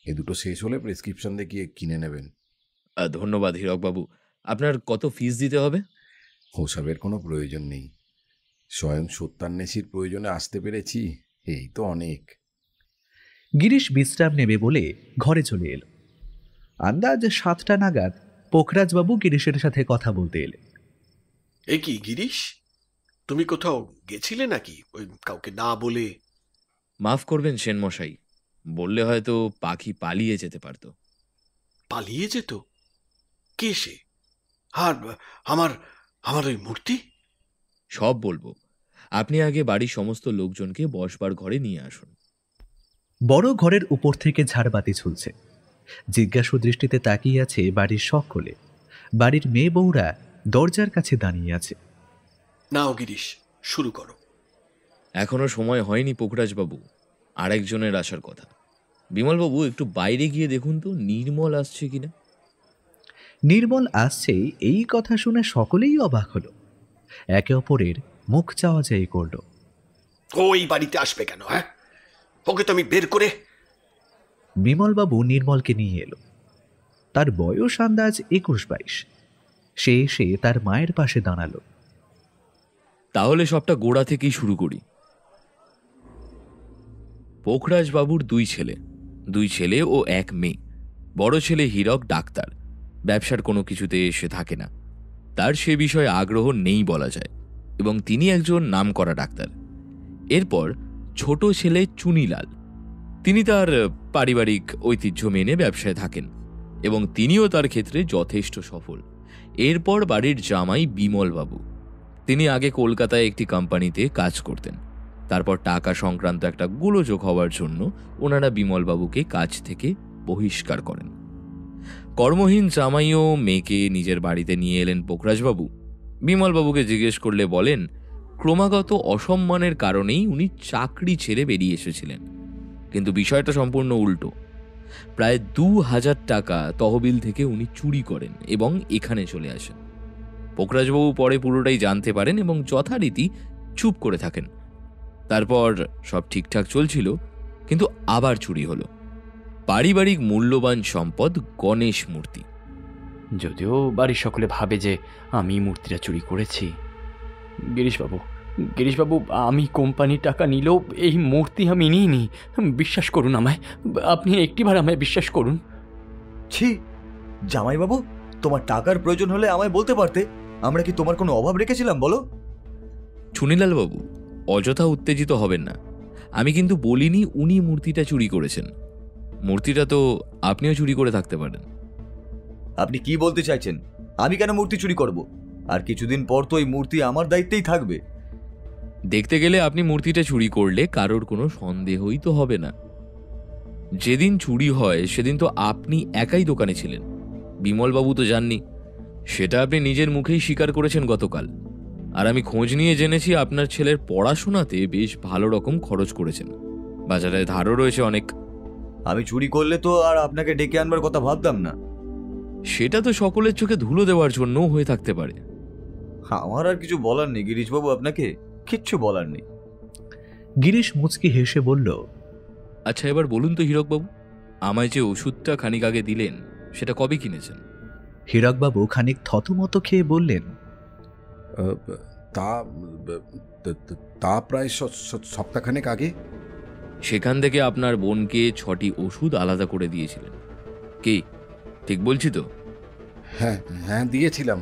H: এ 2টো শেষ হলে প্রেসক্রিপশন দেখিয়ে কিনে নেবেন।
C: ধন্যবাদ হীরকবাবু। আপনার কত ফিস দিতে হবে?
H: ওসবের কোনো প্রয়োজন নেই, স্বয়ং সত্যান্বেষীর প্রয়োজনে আসতে পেরেছি, এই তো অনেক।
B: গিরিশ বিশ্রাম নেবে বলে ঘরে চলে এলো। আন্দাজ 7টা নাগাদ পোখরাজবাবু গিরিশের সাথে কথা বলতে এলেন।
F: এ কি গিরিশ, তুমি কোথাও গেছিলে নাকি ওই কাউকে না বলে?
C: মাফ করবেন সেনমশাই, বললে হয়তো পাখি পালিয়ে যেতে পারত।
F: পালিয়ে যেত? কে সে? আর আমার আমার ওই মূর্তি?
C: সব বলবো, আপনি আগে বাড়ির সমস্ত লোকজনকে বসবার ঘরে নিয়ে আসুন।
B: বড় ঘরের উপর থেকে ঝাড়বাতি ঝুলছে। জিজ্ঞাসু দৃষ্টিতে তাকিয়ে আছে বাড়ির সকলে। বাড়ির মেয়ে বউরা দরজার কাছে দাঁড়িয়ে আছে।
F: নাও গিরিশ, শুরু করো।
C: এখনো সময় হয়নি পোখরাজবাবু, আরেকজনের আসার কথা। বিমলবাবু একটু বাইরে গিয়ে দেখুন তো নির্মল আসছে কিনা।
B: নির্মল আসছে এই কথা শুনে সকলেই অবাক হলো। একে অপরের মুখ চাওয়াচাই করল।
F: ওই বাড়িতে আসবে কেন? হ্যাঁ, ওকে তো আমি বের করে।
B: বিমলবাবু নির্মলকে নিয়ে এলো। তার বয়স আন্দাজ 21-22। সে এসে তার মায়ের পাশে দাঁড়ালো।
C: তাহলে সবটা গোড়া থেকেই শুরু করি। পোখরাজবাবুর 2 ছেলে ও 1 মেয়ে। বড় ছেলে হীরক ডাক্তার, ব্যবসার কোনো কিছুতে এসে থাকে না, তার সে বিষয়ে আগ্রহ নেই বলা যায়, এবং তিনি একজন নামকরা ডাক্তার। এরপর ছোট ছেলে চুনিলাল, তিনি তার পারিবারিক ঐতিহ্য মেনে ব্যবসায় থাকেন এবং তিনিও তার ক্ষেত্রে যথেষ্ট সফল। এরপর বাড়ির জামাই বিমলবাবু, তিনি আগে কলকাতায় একটি কোম্পানিতে কাজ করতেন। তারপর টাকা সংক্রান্ত একটা গোলযোগ হওয়ার জন্য ওনারা বিমলবাবুকে কাজ থেকে বহিষ্কার করেন। কর্মহীন জামাইও মেয়েকে নিজের বাড়িতে নিয়ে এলেন পোখরাজবাবু। বিমলবাবুকে জিজ্ঞেস করলে বলেন ক্রমাগত অসম্মানের কারণেই উনি চাকরি ছেড়ে বেরিয়ে এসেছিলেন, কিন্তু বিষয়টা সম্পূর্ণ উল্টো। প্রায় 2000 টাকা তহবিল থেকে উনি চুরি করেন এবং এখানে চলে আসেন। পোখরাজবাবু পরে পুরোটাই জানতে পারেন এবং যথারীতি চুপ করে থাকেন। তারপর সব ঠিকঠাক চলছিল, কিন্তু আবার চুরি হলো পারিবারিক মূল্যবান সম্পদ গণেশ মূর্তি।
J: যদিও বাড়ির সকলে ভাবে যে আমি মূর্তিটা চুরি করেছি। গিরিশবাবু, আমি কোম্পানির টাকা নিলেও এই মূর্তি আমি নিইনি। বিশ্বাস করুন আমায়, আপনি একটিবার আমায় বিশ্বাস করুন।
I: ছি জামাইবাবু, তোমার টাকার প্রয়োজন হলে আমায় বলতে পারতে। আমরা কি তোমার কোনো অভাব রেখেছিলাম বলো?
C: চুনিলাল বাবু, অযথা উত্তেজিত হবেন না। আমি কিন্তু বলিনি উনি মূর্তিটা চুরি করেছেন। মূর্তিটা তো আপনিও চুরি করে থাকতে পারেন।
I: আপনি কি বলতে চাইছেন? আমি কেন মূর্তি চুরি করব? আর কিছুদিন পর তো এই মূর্তি আমার দায়িত্বেই থাকবে।
C: দেখতে গেলে আপনি মূর্তিটা চুরি করলে কারোর কোনো সন্দেহই তো হবে না। যেদিন চুরি হয় সেদিন তো আপনি একাই দোকানে ছিলেন, বিমলবাবু তো জাননি। সেটা আপনি নিজের মুখেই স্বীকার করেছেন গতকাল। আর আমি খোঁজ নিয়ে জেনেছি আপনার ছেলের পড়াশোনাতে বেশ ভালো রকম খরচ করেছেন, বাজারে ধারও রয়েছে অনেক।
I: আমি চুরি করলে তো আর আপনাকে ডেকে আনবার কথা ভাবতাম না।
C: সেটা তো সকলের চোখে ধুলো দেওয়ার জন্য হয়ে থাকতে পারে।
I: আমার আর কিছু বলার নেই গিরিশবাবু, আপনাকে কিচ্ছু বলার নেই।
B: গিরিশ মুচকি হেসে বলল,
C: আচ্ছা এবার বলুন তো হীরকবাবু, আমায় যে ওষুধটা খানিক আগে দিলেন সেটা কবে কিনেছেন?
B: হীরকবাবু খানিক থতমত খেয়ে বললেন,
H: তা তা প্রায় সপ্তাহখানেক আগে।
C: সেখান থেকে আপনার বোনকে 6টি ওষুধ আলাদা করে দিয়েছিলেন, কি ঠিক বলছি তো?
H: হ্যাঁ হ্যাঁ দিয়েছিলাম,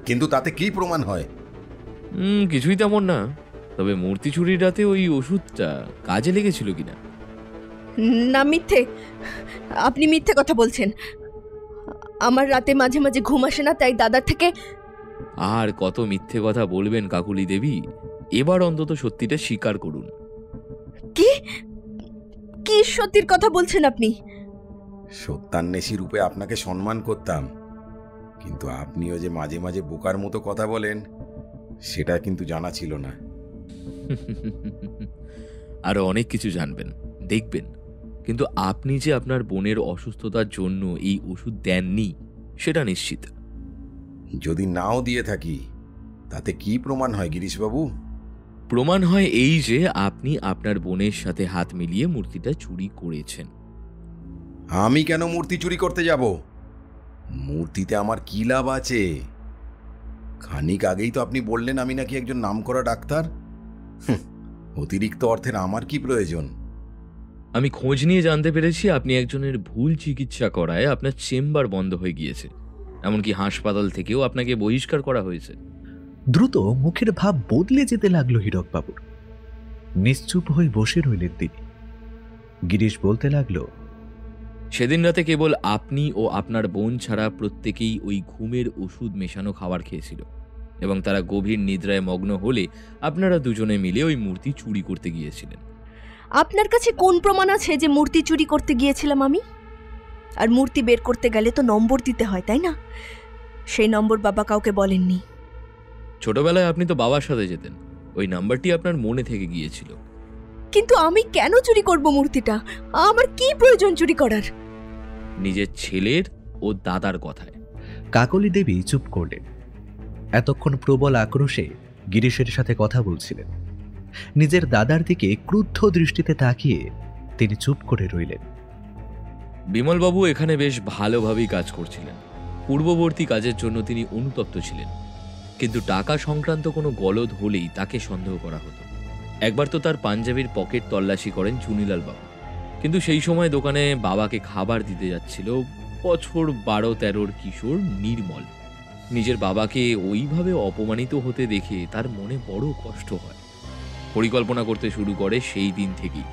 H: কিন্তু তাতে কি প্রমাণ হয়?
C: কিছুই তেমন না, তবে মূর্তি চুরির রাতে ওই ওষুধটা কাজে লেগেছিল কিনা।
K: না, মিথ্যে। আপনি মিথ্যে কথা বলছেন। আমার রাতে মাঝে মাঝে ঘুম আসে না, তাই দাদার থেকে।
C: আর কত মিথ্যে কথা বলবেন কাকুলি দেবী, এবার অন্তত সত্যিটা স্বীকার করুন।
K: কি কি সত্যির কথা বলছেন আপনি?
H: সত্যান্বেষী রূপে আপনাকে সম্মান করতাম, কিন্তু আপনিও যে মাঝে মাঝে বোকার মতো কথা বলেন সেটা কিন্তু জানা ছিল না।
C: আরো অনেক কিছু জানবেন, দেখবেন। কিন্তু আপনি যে আপনার বোনের অসুস্থতার জন্য এই ওষুধ দেননি সেটা নিশ্চিত।
H: যদি নাও দিয়ে থাকি তাতে কি প্রমাণ হয় গিরিশবাবু?
C: প্রমাণ হয় এই যে আপনি আপনার বোনের সাথে হাত মিলিয়ে মূর্তিটা চুরি করেছেন।
H: আমি কেন মূর্তি চুরি করতে যাব? মূর্তিতে আমার কি লাভ আছে? খানিক আগেই তো আপনি বললেন আমি নাকি একজন নামকরা ডাক্তার। অতিরিক্ত অর্থের আমার কি প্রয়োজন?
C: আমি খোঁজ নিয়ে জানতে পেরেছি আপনি একজনের ভুল চিকিৎসা করায় আপনার চেম্বার বন্ধ হয়ে গিয়েছে, এমনকি হাসপাতাল থেকেও আপনাকে বহিষ্কার করা হয়েছে।
B: দ্রুত মুখের ভাব বদলে যেতে লাগলো হীরকবাবুর। নিশ্চুপ হয়ে বসে রইলেন তিনি। গিরিশ বলতে লাগলো,
C: সেদিন রাতে কেবল আপনি ও আপনার বোন ছাড়া প্রত্যেকেই ওই ঘুমের ওষুধ মেশানো খাবার খেয়েছিল, এবং তারা গভীর নিদ্রায় মগ্ন হলে আপনারা দুজনে মিলে ওই মূর্তি চুরি করতে গিয়েছিলেন।
K: আপনার কাছে কোন প্রমাণ আছে যে মূর্তি চুরি করতে গিয়েছিলাম আমি? আর মূর্তি বের করতে গেলে তো নম্বর দিতে হয়, তাই না? সেই নম্বর বাবা কাউকে বলেননি।
C: ছোটবেলায় আপনি তো বাবার সাথে যেতেন, ওই নাম্বারটি আপনার মনে থেকে গিয়েছিল।
K: কিন্তু আমি কেন চুরি করব মূর্তিটা? আমার কি প্রয়োজন চুরি করার?
C: নিজের ছেলের ও দাদার কথায়।
B: কাকলি দেবী চুপ করলেন। এতক্ষণ প্রবল আক্রোশে গিরিশের সাথে কথা বলছিলেন। নিজের দাদার দিকে ক্রুদ্ধ দৃষ্টিতে তাকিয়ে তিনি চুপ করে রইলেন।
C: বিমলবাবু এখানে বেশ ভালোভাবেই কাজ করছিলেন। পূর্ববর্তী কাজের জন্য তিনি অনুতপ্ত ছিলেন, কিন্তু টাকা সংক্রান্ত কোনো গলদ হলেই তাকে সন্দেহ করা হতো। একবার তো তার পাঞ্জাবির পকেট তল্লাশি করেন চুনিলাল বাবু, কিন্তু সেই সময় দোকানে বাবাকে খাবার দিতে যাচ্ছিল বছর 12-13 কিশোর নির্মল। নিজের বাবাকে ওইভাবে অপমানিত হতে দেখে তার মনে বড় কষ্ট হয়। পরিকল্পনা করতে শুরু করে সেই দিন থেকেই।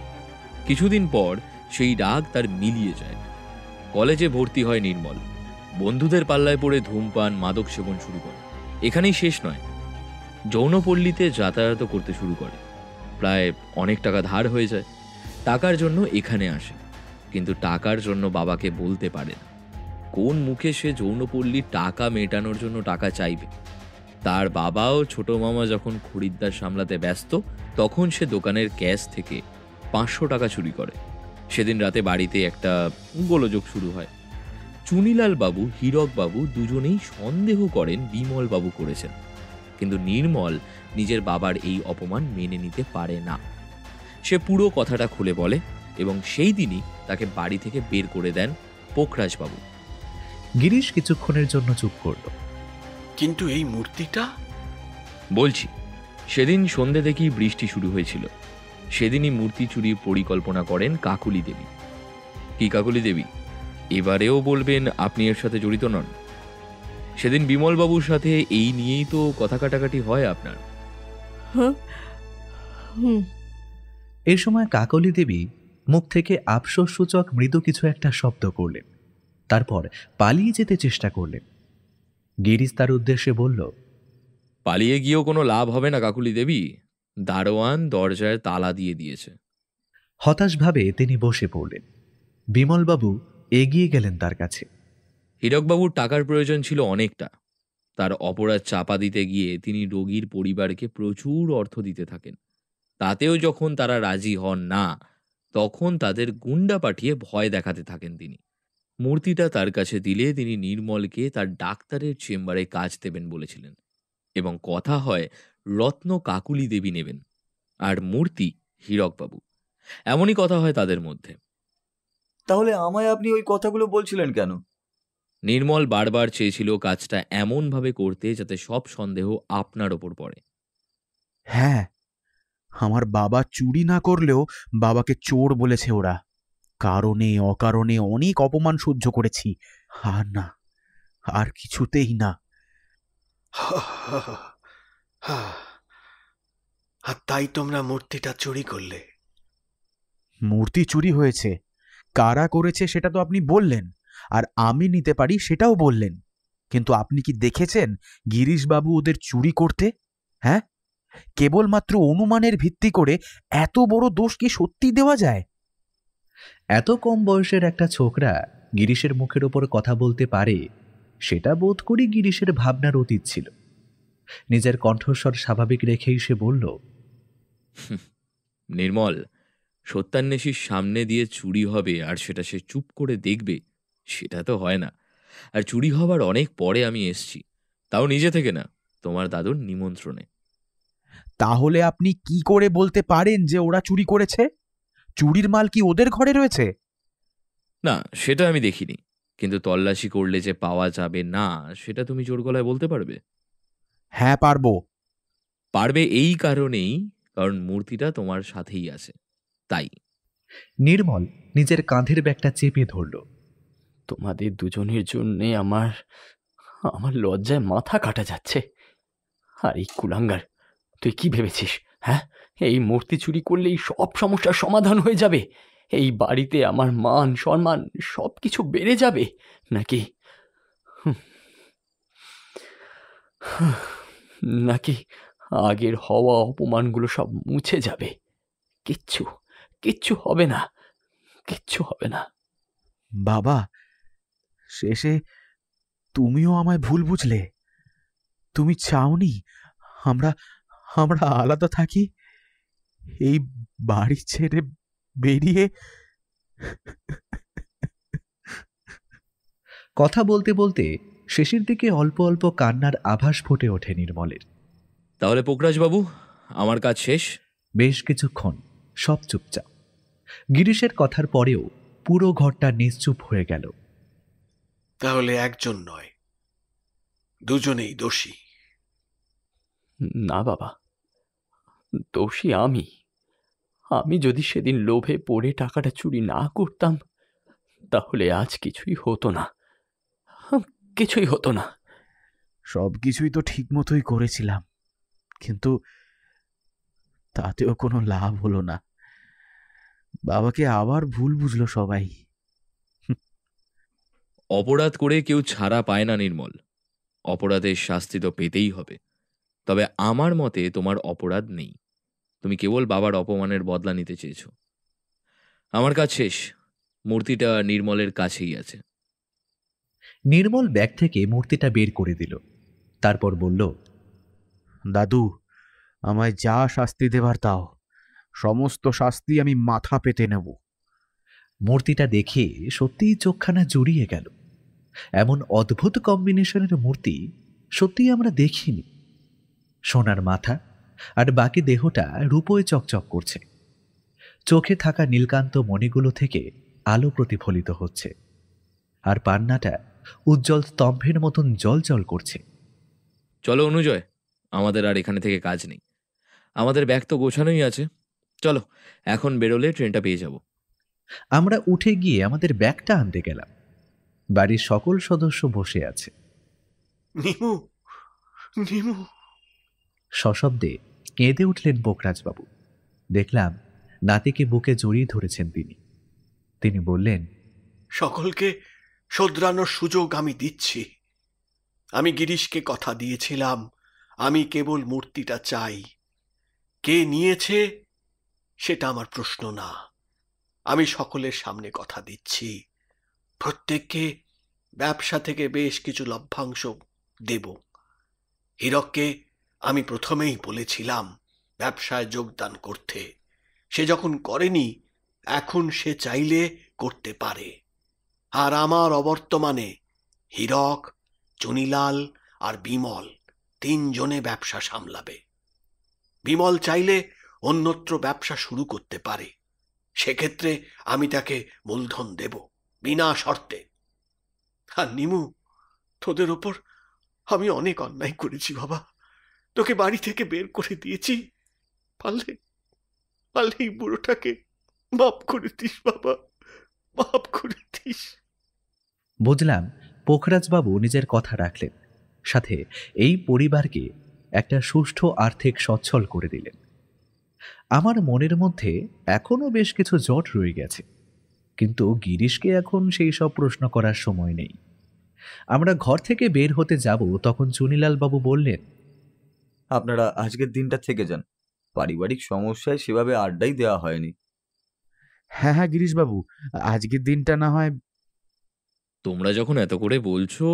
C: কিছুদিন পর সেই রাগ তার মিলিয়ে যায়। কলেজে ভর্তি হয় নির্মল। বন্ধুদের পাল্লায় পড়ে ধূমপান মাদক সেবন শুরু করে। এখানেই শেষ নয়, যৌনপল্লীতে যাতায়াত করতে শুরু করে। প্রায় অনেক টাকা ধার হয়ে যায়। টাকার জন্য এখানে আসে, কিন্তু টাকার জন্য বাবাকে বলতে পারে না। কোন মুখে সে যৌনপল্লীর টাকা মেটানোর জন্য টাকা চাইবে? তার বাবাও ছোট মামা যখন খরিদ্দার সামলাতে ব্যস্ত, তখন সে দোকানের ক্যাশ থেকে 500 টাকা চুরি করে। সেদিন রাতে বাড়িতে একটা গোলযোগ শুরু হয়। চুনিলাল বাবু, হীরক বাবু দুজনেই সন্দেহ করেন বিমল বাবু করেছেন, কিন্তু নির্মল নিজের বাবার এই অপমান মেনে নিতে পারে না। সে পুরো কথাটা খুলে বলে, এবং সেই দিনই তাকে বাড়ি থেকে বের করে দেন পোখরাজ বাবু।
B: গিরিশ কিছুক্ষণের জন্য চুপ করল।
F: কিন্তু এই মূর্তিটা?
C: বলছি, সেদিন সন্ধে থেকেই বৃষ্টি শুরু হয়েছিল। সেদিনই মূর্তি চুরির পরিকল্পনা করেন কাকুলি দেবী। কি কাকুলি দেবী, এবারেও বলবেন আপনি এর সাথে জড়িত নন? সেদিন বিমলবাবুর সাথে এই নিয়েই তো কথা কাটাকাটি হয় আপনার।
B: এই সময় কাকলি দেবী মুখ থেকে আফসোসসূচক মৃদু কিছু একটা শব্দ করলেন, তারপর পালিয়ে যেতে চেষ্টা করলেন। গিরিশ তার উদ্দেশ্যে বলল,
C: পালিয়ে গিয়েও কোনো লাভ হবে না কাকুলি দেবী, দারোয়ান দরজায় তালা দিয়ে দিয়েছে।
B: হতাশভাবে তিনি বসে পড়লেন। বিমলবাবু এগিয়ে গেলেন তার কাছে।
C: হীরকবাবুর টাকার প্রয়োজন ছিল অনেকটা। তার অপরাধ চাপা দিতে গিয়ে তিনি রোগীর পরিবারকে প্রচুর অর্থ দিতে থাকেন। তাতেও যখন তারা রাজি হন না, তখন তাদের গুন্ডা পাঠিয়ে ভয় দেখাতে থাকেন তিনি। মূর্তিটা তার কাছে দিলে তিনি নির্মলকে তার ডাক্তারের চেম্বারে কাজ দেবেন বলেছিলেন, এবং কথা হয় রত্ন কাকুলি দেবী নেবেন আর মূর্তি হীরকবাবু। এমনই কথা হয় তাদের মধ্যে।
I: তাহলে আমায় আপনি ওই কথাগুলো বলছিলেন কেন?
C: নির্মল বারবার চেয়েছিল কাজটা এমনভাবে করতে যাতে সব সন্দেহ আপনার ওপর পড়ে।
B: হ্যাঁ, আমার বাবা চুরি না করলেও বাবাকে চোর বলেছে ওরা। কারণে অকারণে অনেক অপমান সহ্য করেছি, আর না, আর কিছুতেই না।
F: আর তাই তোমরা মূর্তিটা চুরি করলে?
B: মূর্তি চুরি হয়েছে, কারা করেছে সেটা তো আপনি বললেন, আর আমি নিতে পারি সেটাও বললেন, কিন্তু আপনি কি দেখেছেন গিরিশবাবু ওদের চুরি করতে? হ্যাঁ, কেবলমাত্র অনুমানের ভিত্তি করে এত বড় দোষ কি সত্যি দেওয়া যায়? এত কম বয়সের একটা ছোকরা গিরিশের মুখের ওপর কথা বলতে পারে, সেটা বোধ করি গিরিশের ভাবনার অতীত ছিল। নিজের কণ্ঠস্বর স্বাভাবিক রেখেই সে বলল,
C: নির্মল, সত্যান্বেষীর সামনে দিয়ে চুরি হবে আর সেটা সে চুপ করে দেখবে, সেটা তো হয় না। আর চুরি হবার অনেক পরে আমি এসছি, তাও নিজে থেকে না, তোমার দাদুর নিমন্ত্রণে।
B: তাহলে আপনি কি করে বলতে পারেন যে ওরা চুরি করেছে? চুরির মাল কি ওদের ঘরে রয়েছে?
C: না, সেটা আমি দেখিনি, কিন্তু তল্লাশি করলে যে পাওয়া যাবে না সেটা তুমি জোর গলায় বলতে পারবে?
B: হ্যাঁ, পারবো।
C: পারবে এই কারণেই, কারণ মূর্তিটা তোমার সাথেই আছে, তাই।
B: নির্মল নিজের কাঁধের ব্যাগটা চেপে ধরল।
J: তোমাদের দুজনের জন্যে আমার লজ্জায় মাথা কাটা যাচ্ছে। আর এই কুলাঙ্গার, তুই কি ভেবেছিস? হ্যাঁ, এই মূর্তি চুরি করলেই সব সমস্যার সমাধান হয়ে যাবে? এই বাড়িতে আমার মান সম্মান সব কিছু বেড়ে যাবে নাকি? নাকি আগের হওয়া অপমানগুলো সব মুছে যাবে? কিচ্ছু হবে না, কিচ্ছু হবে না।
B: বাবা, শেষে তুমিও আমায় ভুল বুঝলে। তুমি চাওনি আমরা আলাদা থাকি, এই বাড়ি ছেড়ে বেরিয়ে। কথা বলতে বলতে শেষের দিকে অল্প অল্প কান্নার আভাস ফুটে ওঠে নির্মলের।
C: তাহলে পোকরাজবাবু, আমার কাজ শেষ।
B: বেশ কিছুক্ষণ সব চুপচাপ। গিরিশের কথার পরেও পুরো ঘরটা নিশ্চুপ হয়ে গেল।
F: তাহলে একজন নয়, দুজনেই দোষী।
J: না বাবা, দোষী আমি যদি সেদিন লোভে পড়ে টাকাটা চুরি না করতাম, তাহলে আজ কিছুই হতো না।
B: সব কিছুই তো ঠিক মতোই করেছিলাম, কিন্তু তাতেও কোনো লাভ হলো না। বাবাকে আবার ভুল বুঝলো সবাই।
C: অপরাধ করে কেউ ছাড়া পায় না নির্মল, অপরাধের শাস্তি তো পেতেই হবে। তবে আমার মতে তোমার অপরাধ নেই, তুমি কেবল বাবার অপমানের বদলা নিতে চেয়েছ। আমার কাজ শেষ, মূর্তিটা নির্মলের কাছেই আছে।
B: নির্মল ব্যাগ থেকে মূর্তিটা বের করে দিল, তারপর বলল, দাদু, আমায় যা শাস্তি দেবার দাও, সমস্ত শাস্তি আমি মাথা পেতে নেব। মূর্তিটা দেখে সত্যিই চোখখানা জুড়িয়ে গেল। এমন অদ্ভুত কম্বিনেশনের মূর্তি সত্যিই আমরা দেখিনি। সোনার মাথা আর বাকি দেহটা রূপোয় চকচক করছে, চোখে থাকা নীলকান্ত মণিগুলো থেকে আলো প্রতিফলিত হচ্ছে, আর পান্নাটা উজ্জ্বল স্তম্ভের মতন জল করছে।
C: চলো অনুজয়, আমাদের আর এখানে থেকে কাজ নেই, আমাদের ব্যাগ তো গোছানোই আছে। চলো, এখন বেরোলে ট্রেনটা পেয়ে যাব।
B: আমরা উঠে গিয়ে আমাদের ব্যাগটা আনতে গেলাম। বাড়ির সকল সদস্য বসে আছে।
F: নিমু,
B: সশব্দে কেঁদে উঠলেন পোকরাজবাবু। দেখলাম নাতিকে বুকে জড়িয়ে ধরেছেন তিনি বললেন,
F: সকলকে শোধরানোর সুযোগ আমি দিচ্ছি। আমি গিরিশকে কথা দিয়েছিলাম, আমি কেবল মূর্তিটা চাই। কে নিয়েছে সেটা আমার প্রশ্ন না। আমি সকলের সামনে কথা দিচ্ছি, প্রত্যেককে ব্যবসা থেকে বেশ কিছু লভ্যাংশ দেব। হীরককে আমি প্রথমেই বলেছিলাম ব্যবসায় যোগদান করতে, সে যখন করেনি, এখন সে চাইলে করতে পারে। আর আমার অবর্তমানে হীরক, চুনিলাল আর বিমল তিনজনে ব্যবসা সামলাবে। বিমল চাইলে অন্যত্র ব্যবসা শুরু করতে পারে, সেক্ষেত্রে আমি তাকে মূলধন দেব বিনা শর্তে। আর নিমু, তোদের ওপর আমি অনেক অন্যায় করেছি বাবা, তোকে বাড়ি থেকে বের করে দিয়েছি। পারলে পারলে এই বুড়োটাকে মাফ করে দিস বাবা, মাফ করে দিস।
B: বুঝলাম পোখরাজবাবু নিজের কথা রাখলেন, সাথে এই পরিবারকে একটা সুষ্ঠু আর্থিক সচ্ছল করে দিলেন। আমার মনের মধ্যে এখনো বেশ কিছু জট রয়ে গেছে, কিন্তু গিরিশকে এখন সেই সব প্রশ্ন করার সময় নেই। আমরা ঘর থেকে বের হতে যাব তখন চুনিলাল বাবু বললেন,
I: আপনারা আজকের দিনটা থেকে যান, পারিবারিক সমস্যায় সেভাবে আড্ডাই দেওয়া হয়নি।
M: হ্যাঁ হ্যাঁ গিরিশবাবু, আজকের দিনটা না হয়।
C: তোমরা যখন এত করে বলছো,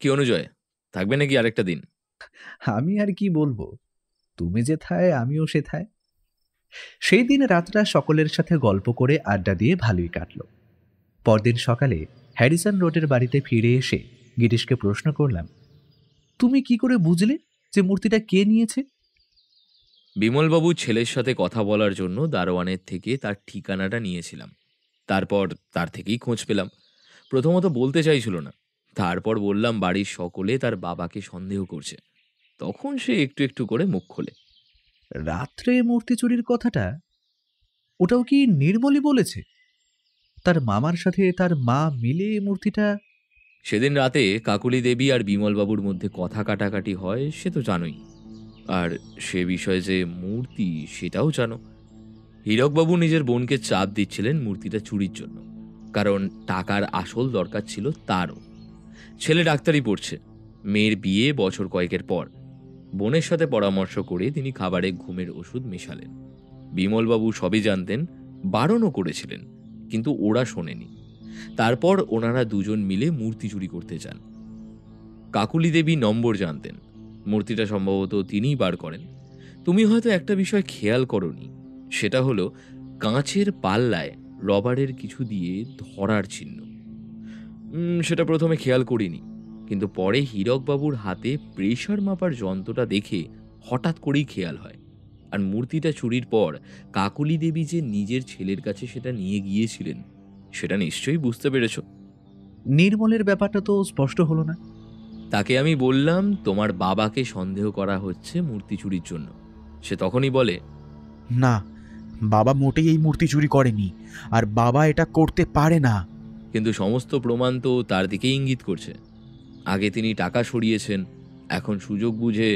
C: কি অনুজয়, থাকবে নাকি আরেকটা দিন?
B: আমি আর কি বলবো, তুমি যেথায় আমিও সেথায়। সেই দিন রাতটা সকলের সাথে গল্প করে আড্ডা দিয়ে ভালোই কাটল। পরদিন সকালে হ্যারিসন রোডের বাড়িতে ফিরে এসে গিরিশকে প্রশ্ন করলাম, তুমি কি করে বুঝলে যে মূর্তিটা কে নিয়েছে?
C: বিমলবাবু ছেলের সাথে কথা বলার জন্য দারোয়ানের থেকে তার ঠিকানাটা নিয়েছিলাম। তারপর তার থেকেই খোঁজ পেলাম। প্রথমত বলতে চাইছিল না, তারপর বললাম বাড়ির সকলে তার বাবাকে সন্দেহ করছে। তখন সে একটু একটু করে মুখ খোলে।
B: রাত্রে মূর্তি চুরির কথাটা ওটাও কি নির্মলই বলেছে? তার মামার সাথে তার মা মিলে মূর্তিটা?
C: সেদিন রাতে কাকুলি দেবী আর বিমলবাবুর মধ্যে কথা কাটাকাটি হয়, সে তো জানোই। আর সে বিষয়ে যে মূর্তি, সেটাও জানো। হীরকবাবু নিজের বোনকে চাপ দিচ্ছিলেন মূর্তিটা চুরির জন্য, কারণ টাকার আসল দরকার ছিল তারও। ছেলে ডাক্তারি পড়ছে, মেয়ের বিয়ে বছর কয়েকের পর। বোনের সাথে পরামর্শ করে তিনি খাবারে ঘুমের ওষুধ মেশালেন। বিমলবাবু সবই জানতেন, বারণও করেছিলেন, কিন্তু ওরা শোনেনি। তারপর ওনারা দুজন মিলে মূর্তি চুরি করতে যান। কাকুলি দেবী নম্বর জানতেন, মূর্তিটা সম্ভবত তিনিই বার করেন। তুমি হয়তো একটা বিষয় খেয়াল করনি, সেটা হলো কাঁচের পাল্লায় রবারের কিছু দিয়ে ধরার চিহ্ন। সেটা প্রথমে খেয়াল করিনি, কিন্তু পরে হীরকবাবুর হাতে প্রেশার মাপার যন্ত্রটা দেখে হঠাৎ করেই খেয়াল হয়। আর মূর্তিটা চুরির পর কাকুলি দেবী যে নিজের ছেলের কাছে সেটা নিয়ে গিয়েছিলেন, সেটা নিশ্চয়ই বুঝতে পেরেছ।
B: নির্মলের ব্যাপারটা তো স্পষ্ট হলো না।
C: তাকে আমি বললাম তোমার বাবাকে সন্দেহ করা হচ্ছে মূর্তি চুরির জন্য। সে তখনই বলে,
M: না, বাবা মোটেই এই মূর্তি চুরি করেনি, আর বাবা এটা করতে পারে না।
C: কিন্তু সমস্ত প্রমাণ তো তার দিকেই ইঙ্গিত করছে। আগে তিনি টাকা সরিয়েছেন, এখন সুযোগ বুঝে।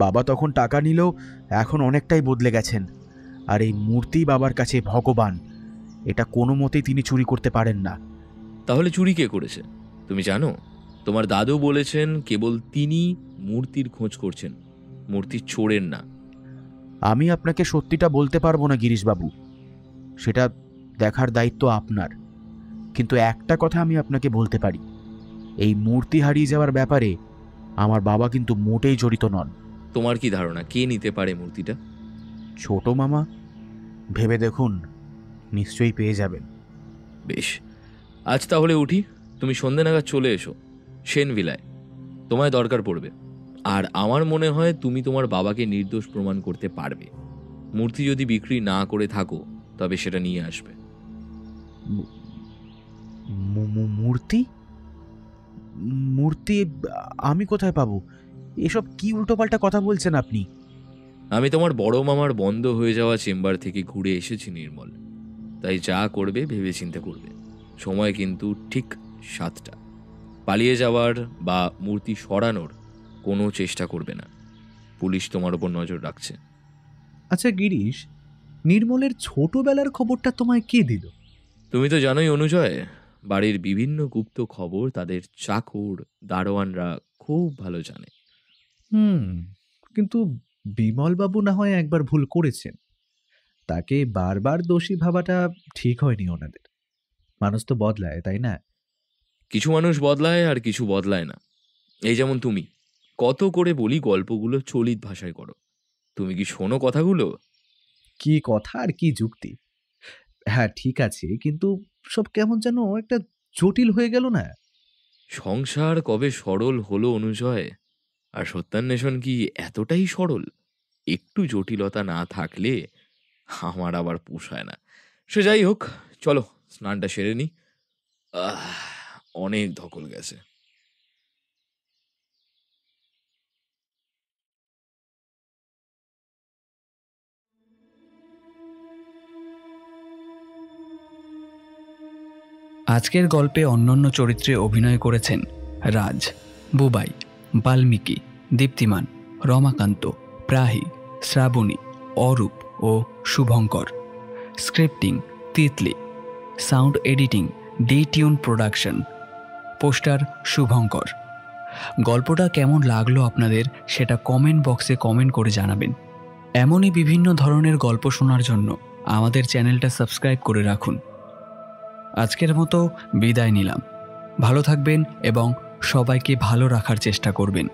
M: বাবা তখন টাকা নিলেও এখন অনেকটাই বদলে গেছেন, আর এই মূর্তি বাবার কাছে ভগবান। এটা কোনো মতেই তিনি চুরি করতে পারেন না।
C: তাহলে চুরি কে করেছে তুমি জানো? তোমার দাদু বলেছেন কেবল তিনি মূর্তির খোঁজ করছেন, মূর্তি চোরের না।
M: আমি আপনাকে সত্যিটা বলতে পারবো না গিরিশবাবু, সেটা দেখার দায়িত্ব আপনার। কিন্তু একটা কথা আমি আপনাকে বলতে পারি, এই মূর্তি হারিয়ে যাওয়ার ব্যাপারে আমার বাবা কিন্তু মোটেই জড়িত নন।
C: তোমার কি ধারণা কে নিতে পারে মূর্তিটা?
M: ছোট মামা, ভেবে দেখুন, নিশ্চয়ই পেয়ে যাবেন।
C: বেশ, আজ তাহলে উঠি। তুমি সন্ধে নাগাদ চলে এসো সেন ভিলায়, তোমায় দরকার পড়বে। আর আমার মনে হয় তুমি তোমার বাবাকে নির্দোষ প্রমাণ করতে পারবে। মূর্তি যদি বিক্রি না করে থাকো, তবে সেটা নিয়ে আসবে।
M: মূর্তি? মূর্তি আমি কোথায় পাবো? এসব কি উল্টোপাল্টা কথা বলছেন আপনি?
C: আমি তোমার বড় মামার বন্ধ হয়ে যাওয়া চেম্বার থেকে ঘুরে এসেছি নির্মল, তাই যা করবে ভেবে চিন্তা করবে। সময় কিন্তু ঠিক 7টা। পালিয়ে যাওয়ার বা মূর্তি সরানোর কোনো চেষ্টা করবে না। পুলিশ তোমার ওপর নজর রাখছে।
B: আচ্ছা গিরিশ, নির্মলের ছোটবেলার খবরটা তোমায় কে দিল?
C: তুমি তো জানোই অনুজয়, বাড়ির বিভিন্ন গুপ্ত খবর তাদের চাকর দারোয়ানরা খুব ভালো জানে।
B: কিন্তু বিমলবাবু না হয় একবার ভুল করেছেন, তাকে বারবার দোষী ভাবাটা ঠিক হয়নি ওনাদের। মানুষ তো বদলায়, তাই না?
C: কিছু মানুষ বদলায় আর কিছু বদলায় না। এই যেমন তুমি, কত করে বলি গল্পগুলো চলিত ভাষায় করো, তুমি কি শোনো কথাগুলো?
B: কি কথা আর কি যুক্তি। হ্যাঁ ঠিক আছে, কিন্তু সব কেমন যেন একটা জটিল হয়ে গেল না?
C: সংসার কবে সরল হলো অনুজয়? আর সত্যান্বেষণ কি এতটাই সরল? একটু জটিলতা না থাকলে আমার আবার পোষায় না। সে যাই হোক, চলো স্নানটা সেরে নি। অনেক ধকল গেছে।
A: আজকের গল্পে অন্যান্য চরিত্রে অভিনয় করেছেন রাজ, বুবাই, বাল্মীকি, দীপ্তিমান, রমাকান্ত, প্রাহি, শ্রাবণী, অরূপ ও Shubhankar. Scripting Titli, sound editing D tune production, poster Shubhankar. গল্পটা কেমন লাগলো আপনাদের সেটা কমেন্ট বক্সে কমেন্ট করে জানাবেন। এমনই বিভিন্ন ধরনের গল্প শোনার জন্য আমাদের চ্যানেলটা সাবস্ক্রাইব করে রাখুন। আজকের মতো বিদায় নিলাম। ভালো থাকবেন এবং সবাইকে ভালো রাখার চেষ্টা করবেন।